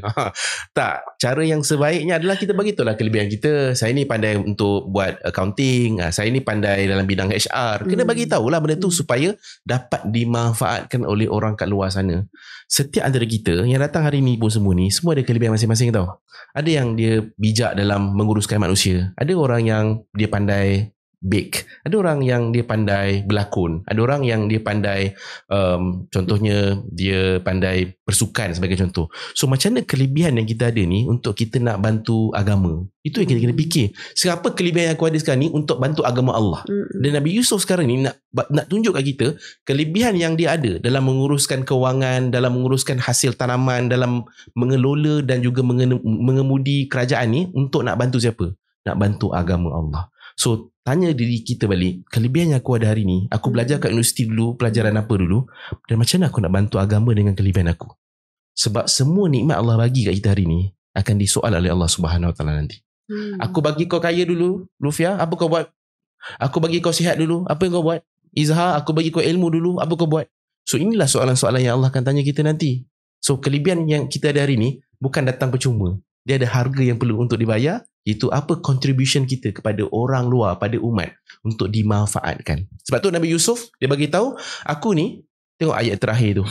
Tak, cara yang sebaiknya adalah kita bagi tahu lah kelebihan kita. Saya ni pandai untuk buat accounting, saya ni pandai dalam bidang HR. Kena bagi tahu lah benda tu supaya dapat dimanfaatkan oleh orang kat luar sana. Setiap antara kita yang datang hari ni pun semua ni, semua ada kelebihan masing-masing tau. Ada yang dia bijak dalam menguruskan manusia. Ada orang yang dia pandai bake. Ada orang yang dia pandai berlakon. Ada orang yang dia pandai contohnya dia pandai bersukan sebagai contoh. So macam mana kelebihan yang kita ada ni untuk kita nak bantu agama? Itu yang kita kena fikir. Sekarang apa kelebihan yang aku ada sekarang ni untuk bantu agama Allah? Dan Nabi Yusuf sekarang ni nak tunjuk kat kita kelebihan yang dia ada dalam menguruskan kewangan, dalam menguruskan hasil tanaman, dalam mengelola dan juga mengemudi kerajaan ni untuk nak bantu siapa? Nak bantu agama Allah. So tanya diri kita balik, kelebihan yang aku ada hari ni, aku belajar kat universiti dulu, pelajaran apa dulu, dan macam mana aku nak bantu agama dengan kelebihan aku? Sebab semua nikmat Allah bagi kat kita hari ni akan disoal oleh Allah Subhanahu Wa Taala nanti. Aku bagi kau kaya dulu, Lufia, apa kau buat? Aku bagi kau sihat dulu, apa yang kau buat? Izhar, aku bagi kau ilmu dulu, apa kau buat? So inilah soalan-soalan yang Allah akan tanya kita nanti. So kelebihan yang kita ada hari ni bukan datang percuma. Dia ada harga yang perlu untuk dibayar, iaitu apa contribution kita kepada orang luar, pada umat untuk dimanfaatkan. Sebab tu Nabi Yusuf dia bagi tahu, aku ni tengok ayat terakhir tu,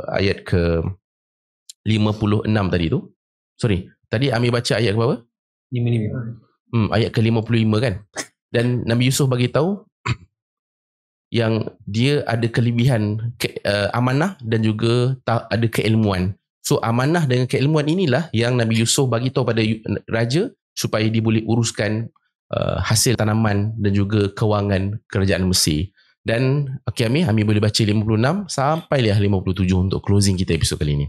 ayat ke 56 tadi tu. Sorry, tadi Amir baca ayat ke berapa? 55. Ayat ke 55 kan. Dan Nabi Yusuf bagi tahu yang dia ada kelebihan amanah dan juga ada keilmuan. So amanah dengan keilmuan inilah yang Nabi Yusuf bagi tahu pada raja supaya dia boleh uruskan hasil tanaman dan juga kewangan kerajaan Mesir. Dan okay, Amir boleh baca 56 sampai 57 untuk closing kita episod kali ini.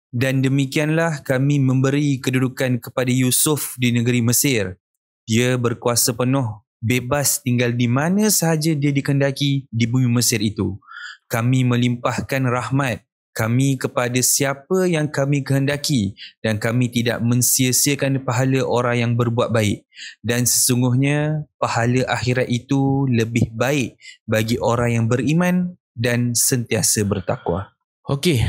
Dan demikianlah kami memberi kedudukan kepada Yusuf di negeri Mesir. Dia berkuasa penuh, bebas tinggal di mana sahaja dia dikehendaki di bumi Mesir itu. Kami melimpahkan rahmat kami kepada siapa yang kami kehendaki dan kami tidak mensia-siakan pahala orang yang berbuat baik. Dan sesungguhnya pahala akhirat itu lebih baik bagi orang yang beriman dan sentiasa bertakwa. Okey,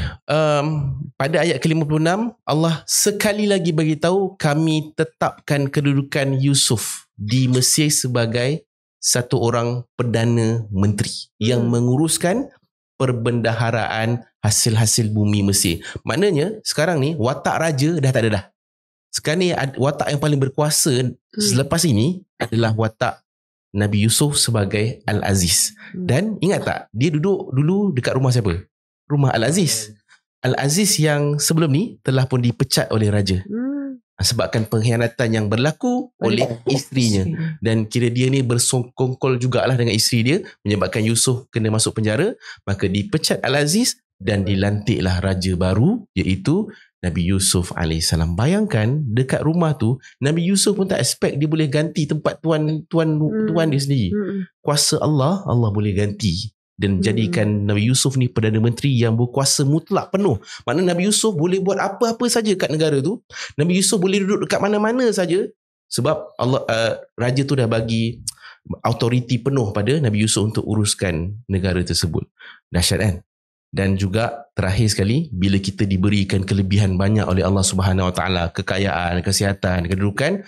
pada ayat ke-56 Allah sekali lagi bagi tahu kami tetapkan kedudukan Yusuf di Mesir sebagai satu orang Perdana Menteri yang menguruskan perbendaharaan hasil-hasil bumi Mesir. Maknanya sekarang ni watak raja dah tak ada dah. Sekarang ni watak yang paling berkuasa selepas ini adalah watak Nabi Yusuf sebagai Al-Aziz. Dan ingat tak, dia duduk dulu dekat rumah siapa? Rumah Al-Aziz. Al-Aziz yang sebelum ni telah pun dipecat oleh raja. Sebabkan pengkhianatan yang berlaku oleh isterinya. Dan kira dia ni bersongkongkol jugalah dengan isteri dia, menyebabkan Yusuf kena masuk penjara. Maka dipecat Al-Aziz dan dilantiklah raja baru, iaitu Nabi Yusuf AS. Bayangkan dekat rumah tu Nabi Yusuf pun tak expect dia boleh ganti tempat tuan dia sendiri. Kuasa Allah boleh ganti dan jadikan Nabi Yusuf ni Perdana Menteri yang berkuasa mutlak penuh. Maknanya Nabi Yusuf boleh buat apa-apa saja kat negara tu. Nabi Yusuf boleh duduk dekat mana-mana saja sebab Allah raja tu dah bagi autoriti penuh pada Nabi Yusuf untuk uruskan negara tersebut. Dahsyat kan? Dan juga terakhir sekali, bila kita diberikan kelebihan banyak oleh Allah Subhanahu Wa Taala, kekayaan, kesihatan, kedudukan,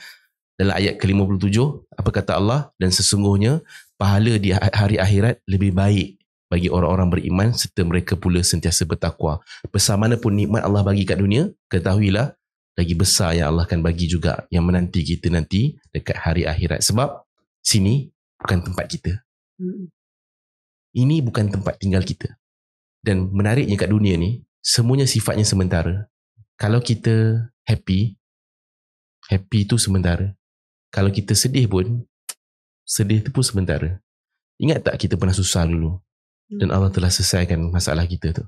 dalam ayat ke-57 apa kata Allah? Dan sesungguhnya pahala di hari akhirat lebih baik bagi orang-orang beriman serta mereka pula sentiasa bertakwa. Besar mana pun nikmat Allah bagi kat dunia, ketahuilah lagi besar yang Allah akan bagi juga yang menanti kita nanti dekat hari akhirat. Sebab sini bukan tempat kita. Ini bukan tempat tinggal kita. Dan menariknya kat dunia ni, semuanya sifatnya sementara. Kalau kita happy tu sementara. Kalau kita sedih pun, sedih tu pun sementara. Ingat tak kita pernah susah dulu? Dan Allah telah selesaikan masalah kita tu.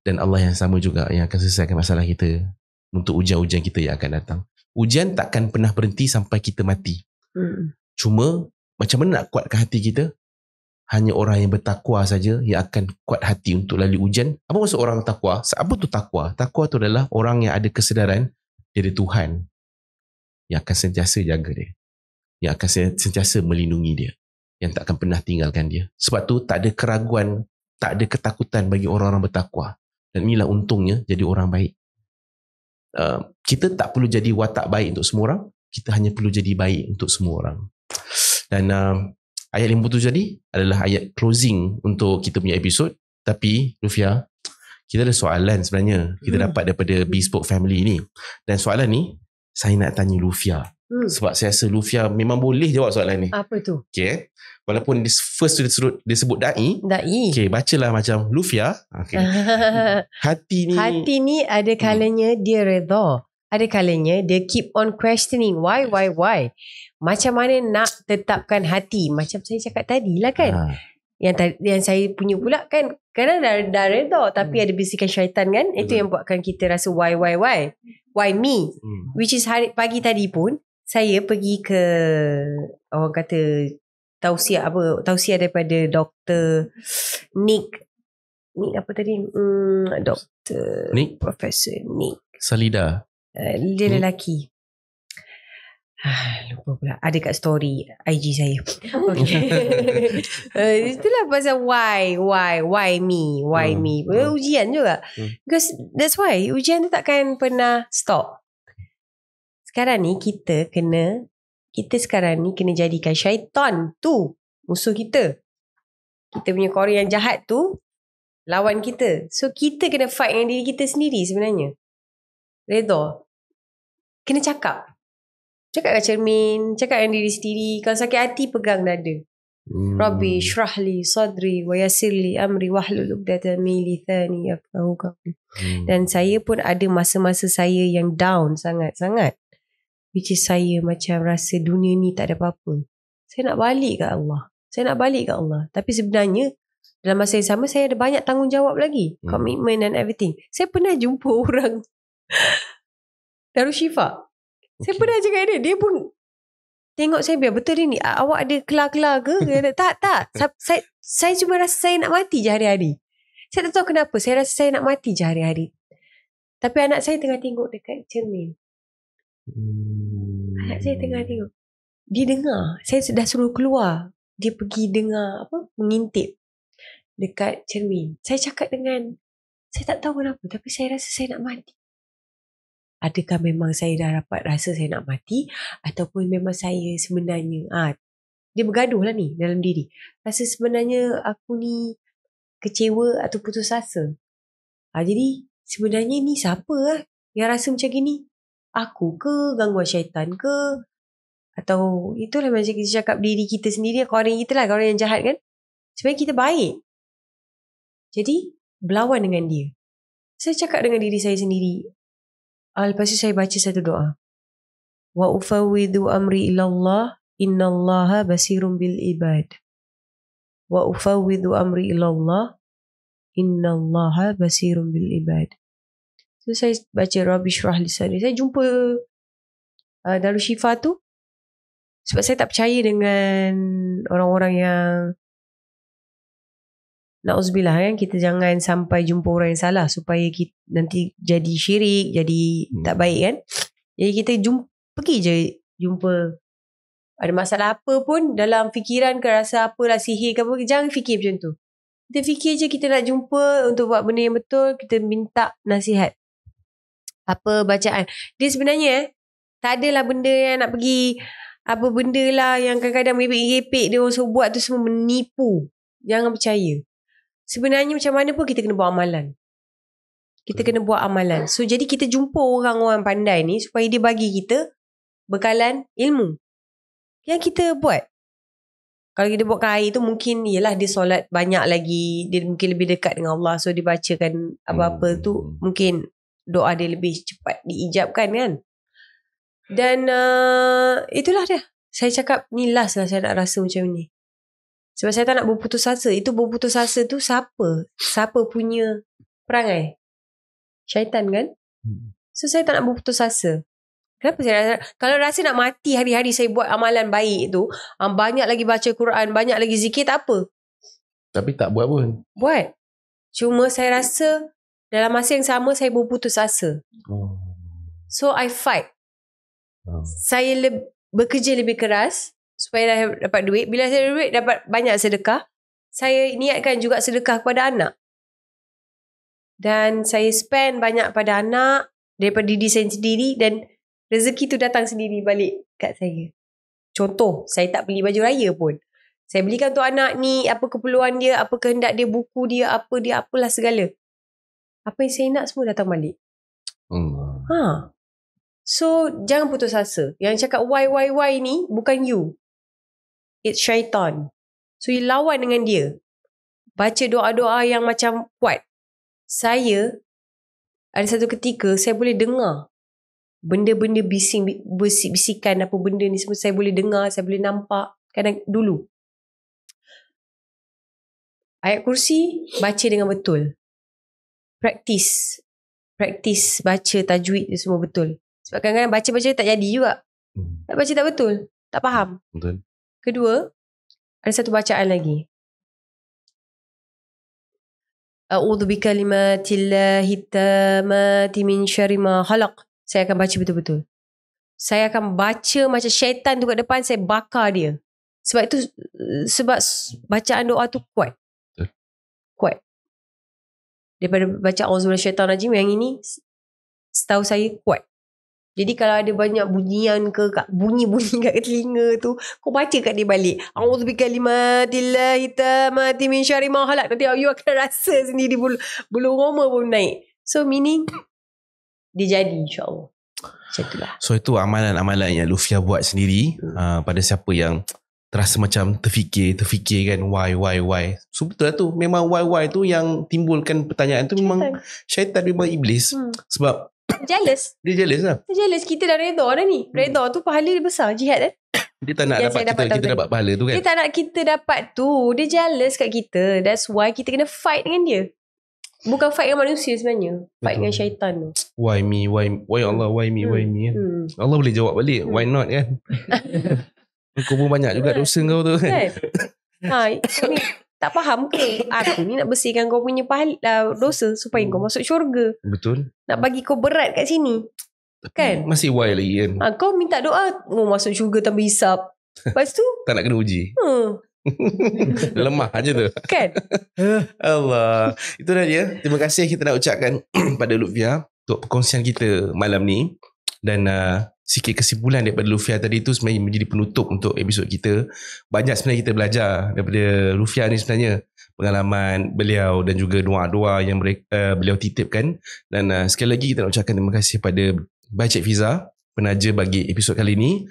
Dan Allah yang sama juga yang akan selesaikan masalah kita untuk ujian-ujian kita yang akan datang. Ujian takkan pernah berhenti sampai kita mati. Cuma, macam mana nak kuatkan hati kita? Hanya orang yang bertakwa saja yang akan kuat hati untuk lalui ujian. Apa maksud orang takwa? Apa tu takwa? Takwa tu adalah orang yang ada kesedaran dia ada Tuhan yang akan sentiasa jaga dia, yang akan sentiasa melindungi dia, yang tak akan pernah tinggalkan dia. Sebab tu tak ada keraguan, tak ada ketakutan bagi orang-orang bertakwa. Dan inilah untungnya jadi orang baik. Kita tak perlu jadi watak baik untuk semua orang, kita hanya perlu jadi baik untuk semua orang. Dan ayat 57 tadi adalah ayat closing untuk kita punya episod. Tapi Lufia, kita ada soalan sebenarnya kita dapat daripada Bespoke Family ni. Dan soalan ni saya nak tanya Lufia. Sebab saya rasa Lufia memang boleh jawab soalan ni. Apa tu? Okay. Walaupun first dia sebut da'i. Okay, bacalah macam Lufia. Okay. Hati ni ada kalanya dia redha. Ada kalanya dia keep on questioning. Why? Macam mana nak tetapkan hati? Macam saya cakap tadi lah kan. Yang saya punya pula kan, kadang dah redha tapi ada bisikan syaitan kan. Itu yang buatkan kita rasa why me. Which is pagi tadi pun saya pergi ke orang kata tausiah daripada Dr. Nick apa tadi? Dr. Nick? Professor Nick Salida. Dia lelaki. Lupa pula. Ada kat story IG saya. Okay. Itulah pasal why me. Ujian juga. Because that's why ujian tu takkan pernah stop. Sekarang ni kita sekarang ni kena jadikan syaitan tu musuh kita. Kita punya Korea yang jahat tu lawan kita. So kita kena fight dengan diri kita sendiri sebenarnya. Redha. Kena cakap kat cermin, cakap dengan diri sendiri. Kalau sakit hati, pegang dada. Rabbi shrah li sadri wa yassir li amri wahlul 'uqdatam min lisani yafqahu qawli. Dan saya pun ada masa-masa saya yang down sangat-sangat, which is saya macam rasa dunia ni tak ada apa-apa. Saya nak balik ke Allah. Tapi sebenarnya dalam masa yang sama saya ada banyak tanggungjawab lagi, komitmen and everything. Saya pernah jumpa orang Darul Shifa. Saya pernah cakap dia pun tengok saya, biar betul ni, awak ada kelar-kelar ke? Tak. Saya cuma rasa saya nak mati je hari-hari. Saya tak tahu kenapa, saya rasa saya nak mati je hari-hari. Tapi anak saya tengah tengok dekat cermin. Anak saya tengah tengok. Dia dengar. Saya sudah suruh keluar. Dia pergi dengar mengintip dekat cermin. Saya cakap dengan, saya tak tahu kenapa, tapi saya rasa saya nak mati. Adakah memang saya dah dapat rasa saya nak mati, ataupun memang saya sebenarnya dia bergaduh lah ni dalam diri. Rasa sebenarnya aku ni kecewa atau putus asa. Jadi sebenarnya ni siapa yang rasa macam gini? Aku ke? Gangguan syaitan ke? Atau itulah macam kita cakap diri kita sendiri, orang kita lah, orang yang jahat kan. Sebenarnya kita baik. Jadi berlawan dengan dia. Saya cakap dengan diri saya sendiri. Lepas tu saya baca satu doa. Wa ufawwidu amri ilallah innallaha basirun bil ibad. Wa ufawwidu amri ilallah innallaha basirun bil ibad. So saya baca Rabbi shrah li sadri. Saya jumpa Darul Shifa tu sebab saya tak percaya dengan orang-orang yang na'udzubillah kan, kita jangan sampai jumpa orang yang salah supaya kita nanti jadi syirik, jadi tak baik kan. Jadi kita pergi je jumpa, ada masalah apa pun dalam fikiran ke, rasa apalah sihir ke apa, jangan fikir macam tu. Kita fikir je kita nak jumpa untuk buat benda yang betul, kita minta nasihat. Apa bacaan. Dia sebenarnya tak adalah benda yang nak pergi, apa benda lah yang kadang-kadang merepek-repek dia orang suruh buat tu semua menipu. Jangan percaya. Sebenarnya macam mana pun kita kena buat amalan. So jadi kita jumpa orang-orang pandai ni supaya dia bagi kita bekalan ilmu yang kita buat. Kalau kita buatkan air tu mungkin ialah dia solat banyak lagi, dia mungkin lebih dekat dengan Allah, so dia bacakan apa-apa tu mungkin doa dia lebih cepat diijabkan kan. Dan itulah dia. Saya cakap ni last lah saya nak rasa macam ni. Sebab saya tak nak berputus asa. Itu berputus asa tu siapa punya perangai? Syaitan kan? So saya tak nak berputus asa. Kenapa saya rasa, kalau rasa nak mati hari-hari saya buat amalan baik tu, banyak lagi baca Quran, banyak lagi zikir, tak apa. Tapi tak buat pun. Buat. Cuma saya rasa dalam masa yang sama saya berputus asa. So I fight. Saya bekerja lebih keras supaya dapat duit. Bila saya ada duit, dapat banyak sedekah. Saya niatkan juga sedekah kepada anak. Dan saya spend banyak pada anak daripada diri saya sendiri, dan rezeki tu datang sendiri balik kat saya. Contoh, saya tak beli baju raya pun. Saya belikan untuk anak ni, apa keperluan dia, apa kehendak dia, buku dia, apalah segala. Apa yang saya nak semua datang balik. So, jangan putus asa. Yang cakap why ni bukan you. It's syaitan. So, you lawan dengan dia. Baca doa-doa yang macam kuat. Saya, ada satu ketika, saya boleh dengar benda-benda bisikan apa benda ni semua saya boleh dengar, saya boleh nampak. Kadang dulu. Ayat kursi, baca dengan betul. Practice baca tajwid dia semua betul. Sebab kadang-kadang baca-baca tak jadi juga. Tak baca tak betul. Tak faham. Betul. Kedua, ada satu bacaan lagi. A'udzu bikalimatillahi tammati min syarri ma khalaq. Saya akan baca betul-betul. Saya akan baca macam syaitan tu kat depan, saya bakar dia. Sebab bacaan doa tu kuat. Kuat. Daripada baca a'udzu minasyaitonirrajim, yang ini setahu saya kuat. Jadi kalau ada banyak bunyian ke, bunyi-bunyi kat telinga tu, kau baca kat dia balik. A'udzu bikalimatillahi tammati min syarri ma khalaq. Nanti you akan rasa sendiri bulu roma pun naik. So meaning dia jadi insya-Allah. Macam itulah. So itu amalan-amalan yang Lufia buat sendiri pada siapa yang terasa macam terfikir kan, why. So betul lah tu, memang why tu yang timbulkan pertanyaan tu memang syaitan, memang iblis. Sebab Jealous. dia jealous lah. Dia jealous. Kita dah redha dah ni. Redha tu pahala dia besar. Jihad Dia tak nak Yang dapat saya dapat kita tahu dapat pahala tu kan. Dia tak nak kita dapat tu. Dia jealous kat kita. That's why kita kena fight dengan dia. Bukan fight dengan manusia sebenarnya. Fight dengan syaitan tu. Why me, why Allah, why me kan. Allah boleh jawab balik, why not kan. Kau pun banyak juga dosa kau tu kan. Kau ni tak faham ke? Aku ni nak bersihkan kau punya dosa supaya kau masuk syurga. Betul. Nak bagi kau berat kat sini. Kan? Masih why lagi kan. Kau minta doa masuk syurga tanpa hisap. Lepas tu Tak nak kena uji. Lemah aja tu. Kan? Allah. Itu dah dia. Terima kasih kita nak ucapkan pada Lutfia untuk perkongsian kita malam ni. Dan sikit kesimpulan daripada Lutfia tadi tu sebenarnya menjadi penutup untuk episod kita. Banyak sebenarnya kita belajar daripada Lutfia ni sebenarnya. Pengalaman beliau dan juga doa-doa yang beliau titipkan. Dan sekali lagi kita nak ucapkan terima kasih pada By Cik Fiza, penaja bagi episod kali ini.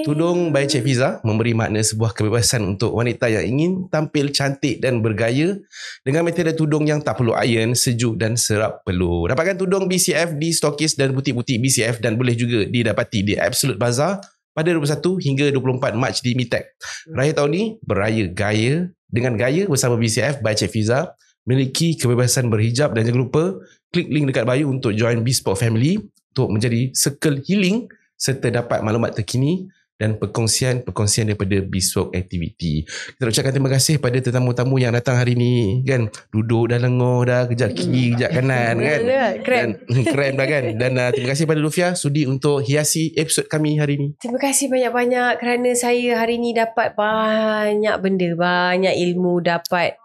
Tudung by Cik Fiza memberi makna sebuah kebebasan untuk wanita yang ingin tampil cantik dan bergaya dengan metode tudung yang tak perlu iron, sejuk dan serap peluh. Dapatkan tudung BCF di stokis dan butik-butik BCF dan boleh juga didapati di Absolute Bazaar pada 21 hingga 24 Mac di Mitek. Raya tahun ni beraya gaya dengan gaya bersama BCF by Cik Fiza. Miliki kebebasan berhijab dan jangan lupa klik link dekat bio untuk join Bespoke Family untuk menjadi circle healing serta dapat maklumat terkini dan perkongsian daripada Bespoke Activity. Kita ucapkan terima kasih pada tetamu-tamu yang datang hari ni kan. Duduk dah lengoh dah, kejap kiri kejap kanan kan. Krem dah kan. Dan terima kasih pada Lutfia sudi untuk hiasi episod kami hari ni. Terima kasih banyak-banyak kerana saya hari ni dapat banyak benda, banyak ilmu, dapat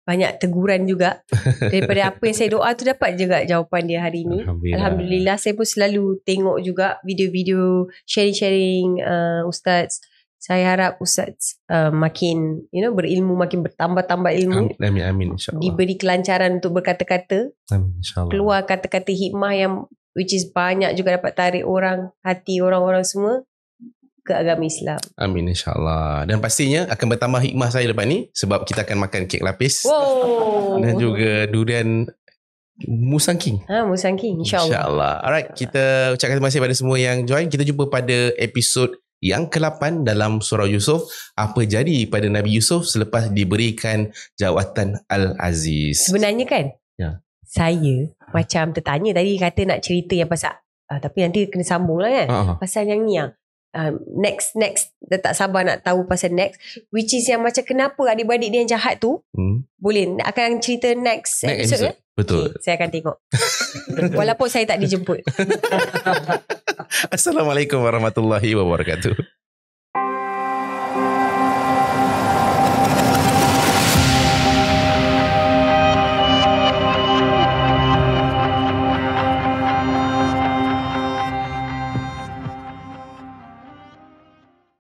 banyak teguran juga. Daripada apa yang saya doa tu dapat juga jawapan dia hari ni. Alhamdulillah. Saya pun selalu tengok juga video-video sharing-sharing Ustaz. Saya harap Ustaz makin berilmu, makin bertambah-tambah ilmu. Amin insyaAllah. Diberi kelancaran untuk berkata-kata. Amin insyaAllah. Keluar kata-kata hikmah yang which is banyak juga dapat tarik hati orang-orang semua ke agama Islam. Amin insyaAllah. Dan pastinya akan bertambah hikmah saya lepas ni sebab kita akan makan kek lapis. Wow. Dan juga durian Musang King. Musang King insyaAllah. InsyaAllah. Alright, kita ucapkan terima kasih pada semua yang join. Kita jumpa pada episod yang ke-8 dalam surah Yusuf. Apa jadi pada Nabi Yusuf selepas diberikan jawatan Al-Aziz? Sebenarnya kan, saya macam tertanya tadi, kata nak cerita yang pasal tapi nanti kena sambung lah kan. Pasal yang ni next dia tak sabar nak tahu pasal next, which is yang macam kenapa adik-beradik dia yang jahat tu. Boleh akan cerita next episode. Betul. Okay, saya akan tengok. Walaupun saya tak dijemput. Assalamualaikum warahmatullahi wabarakatuh.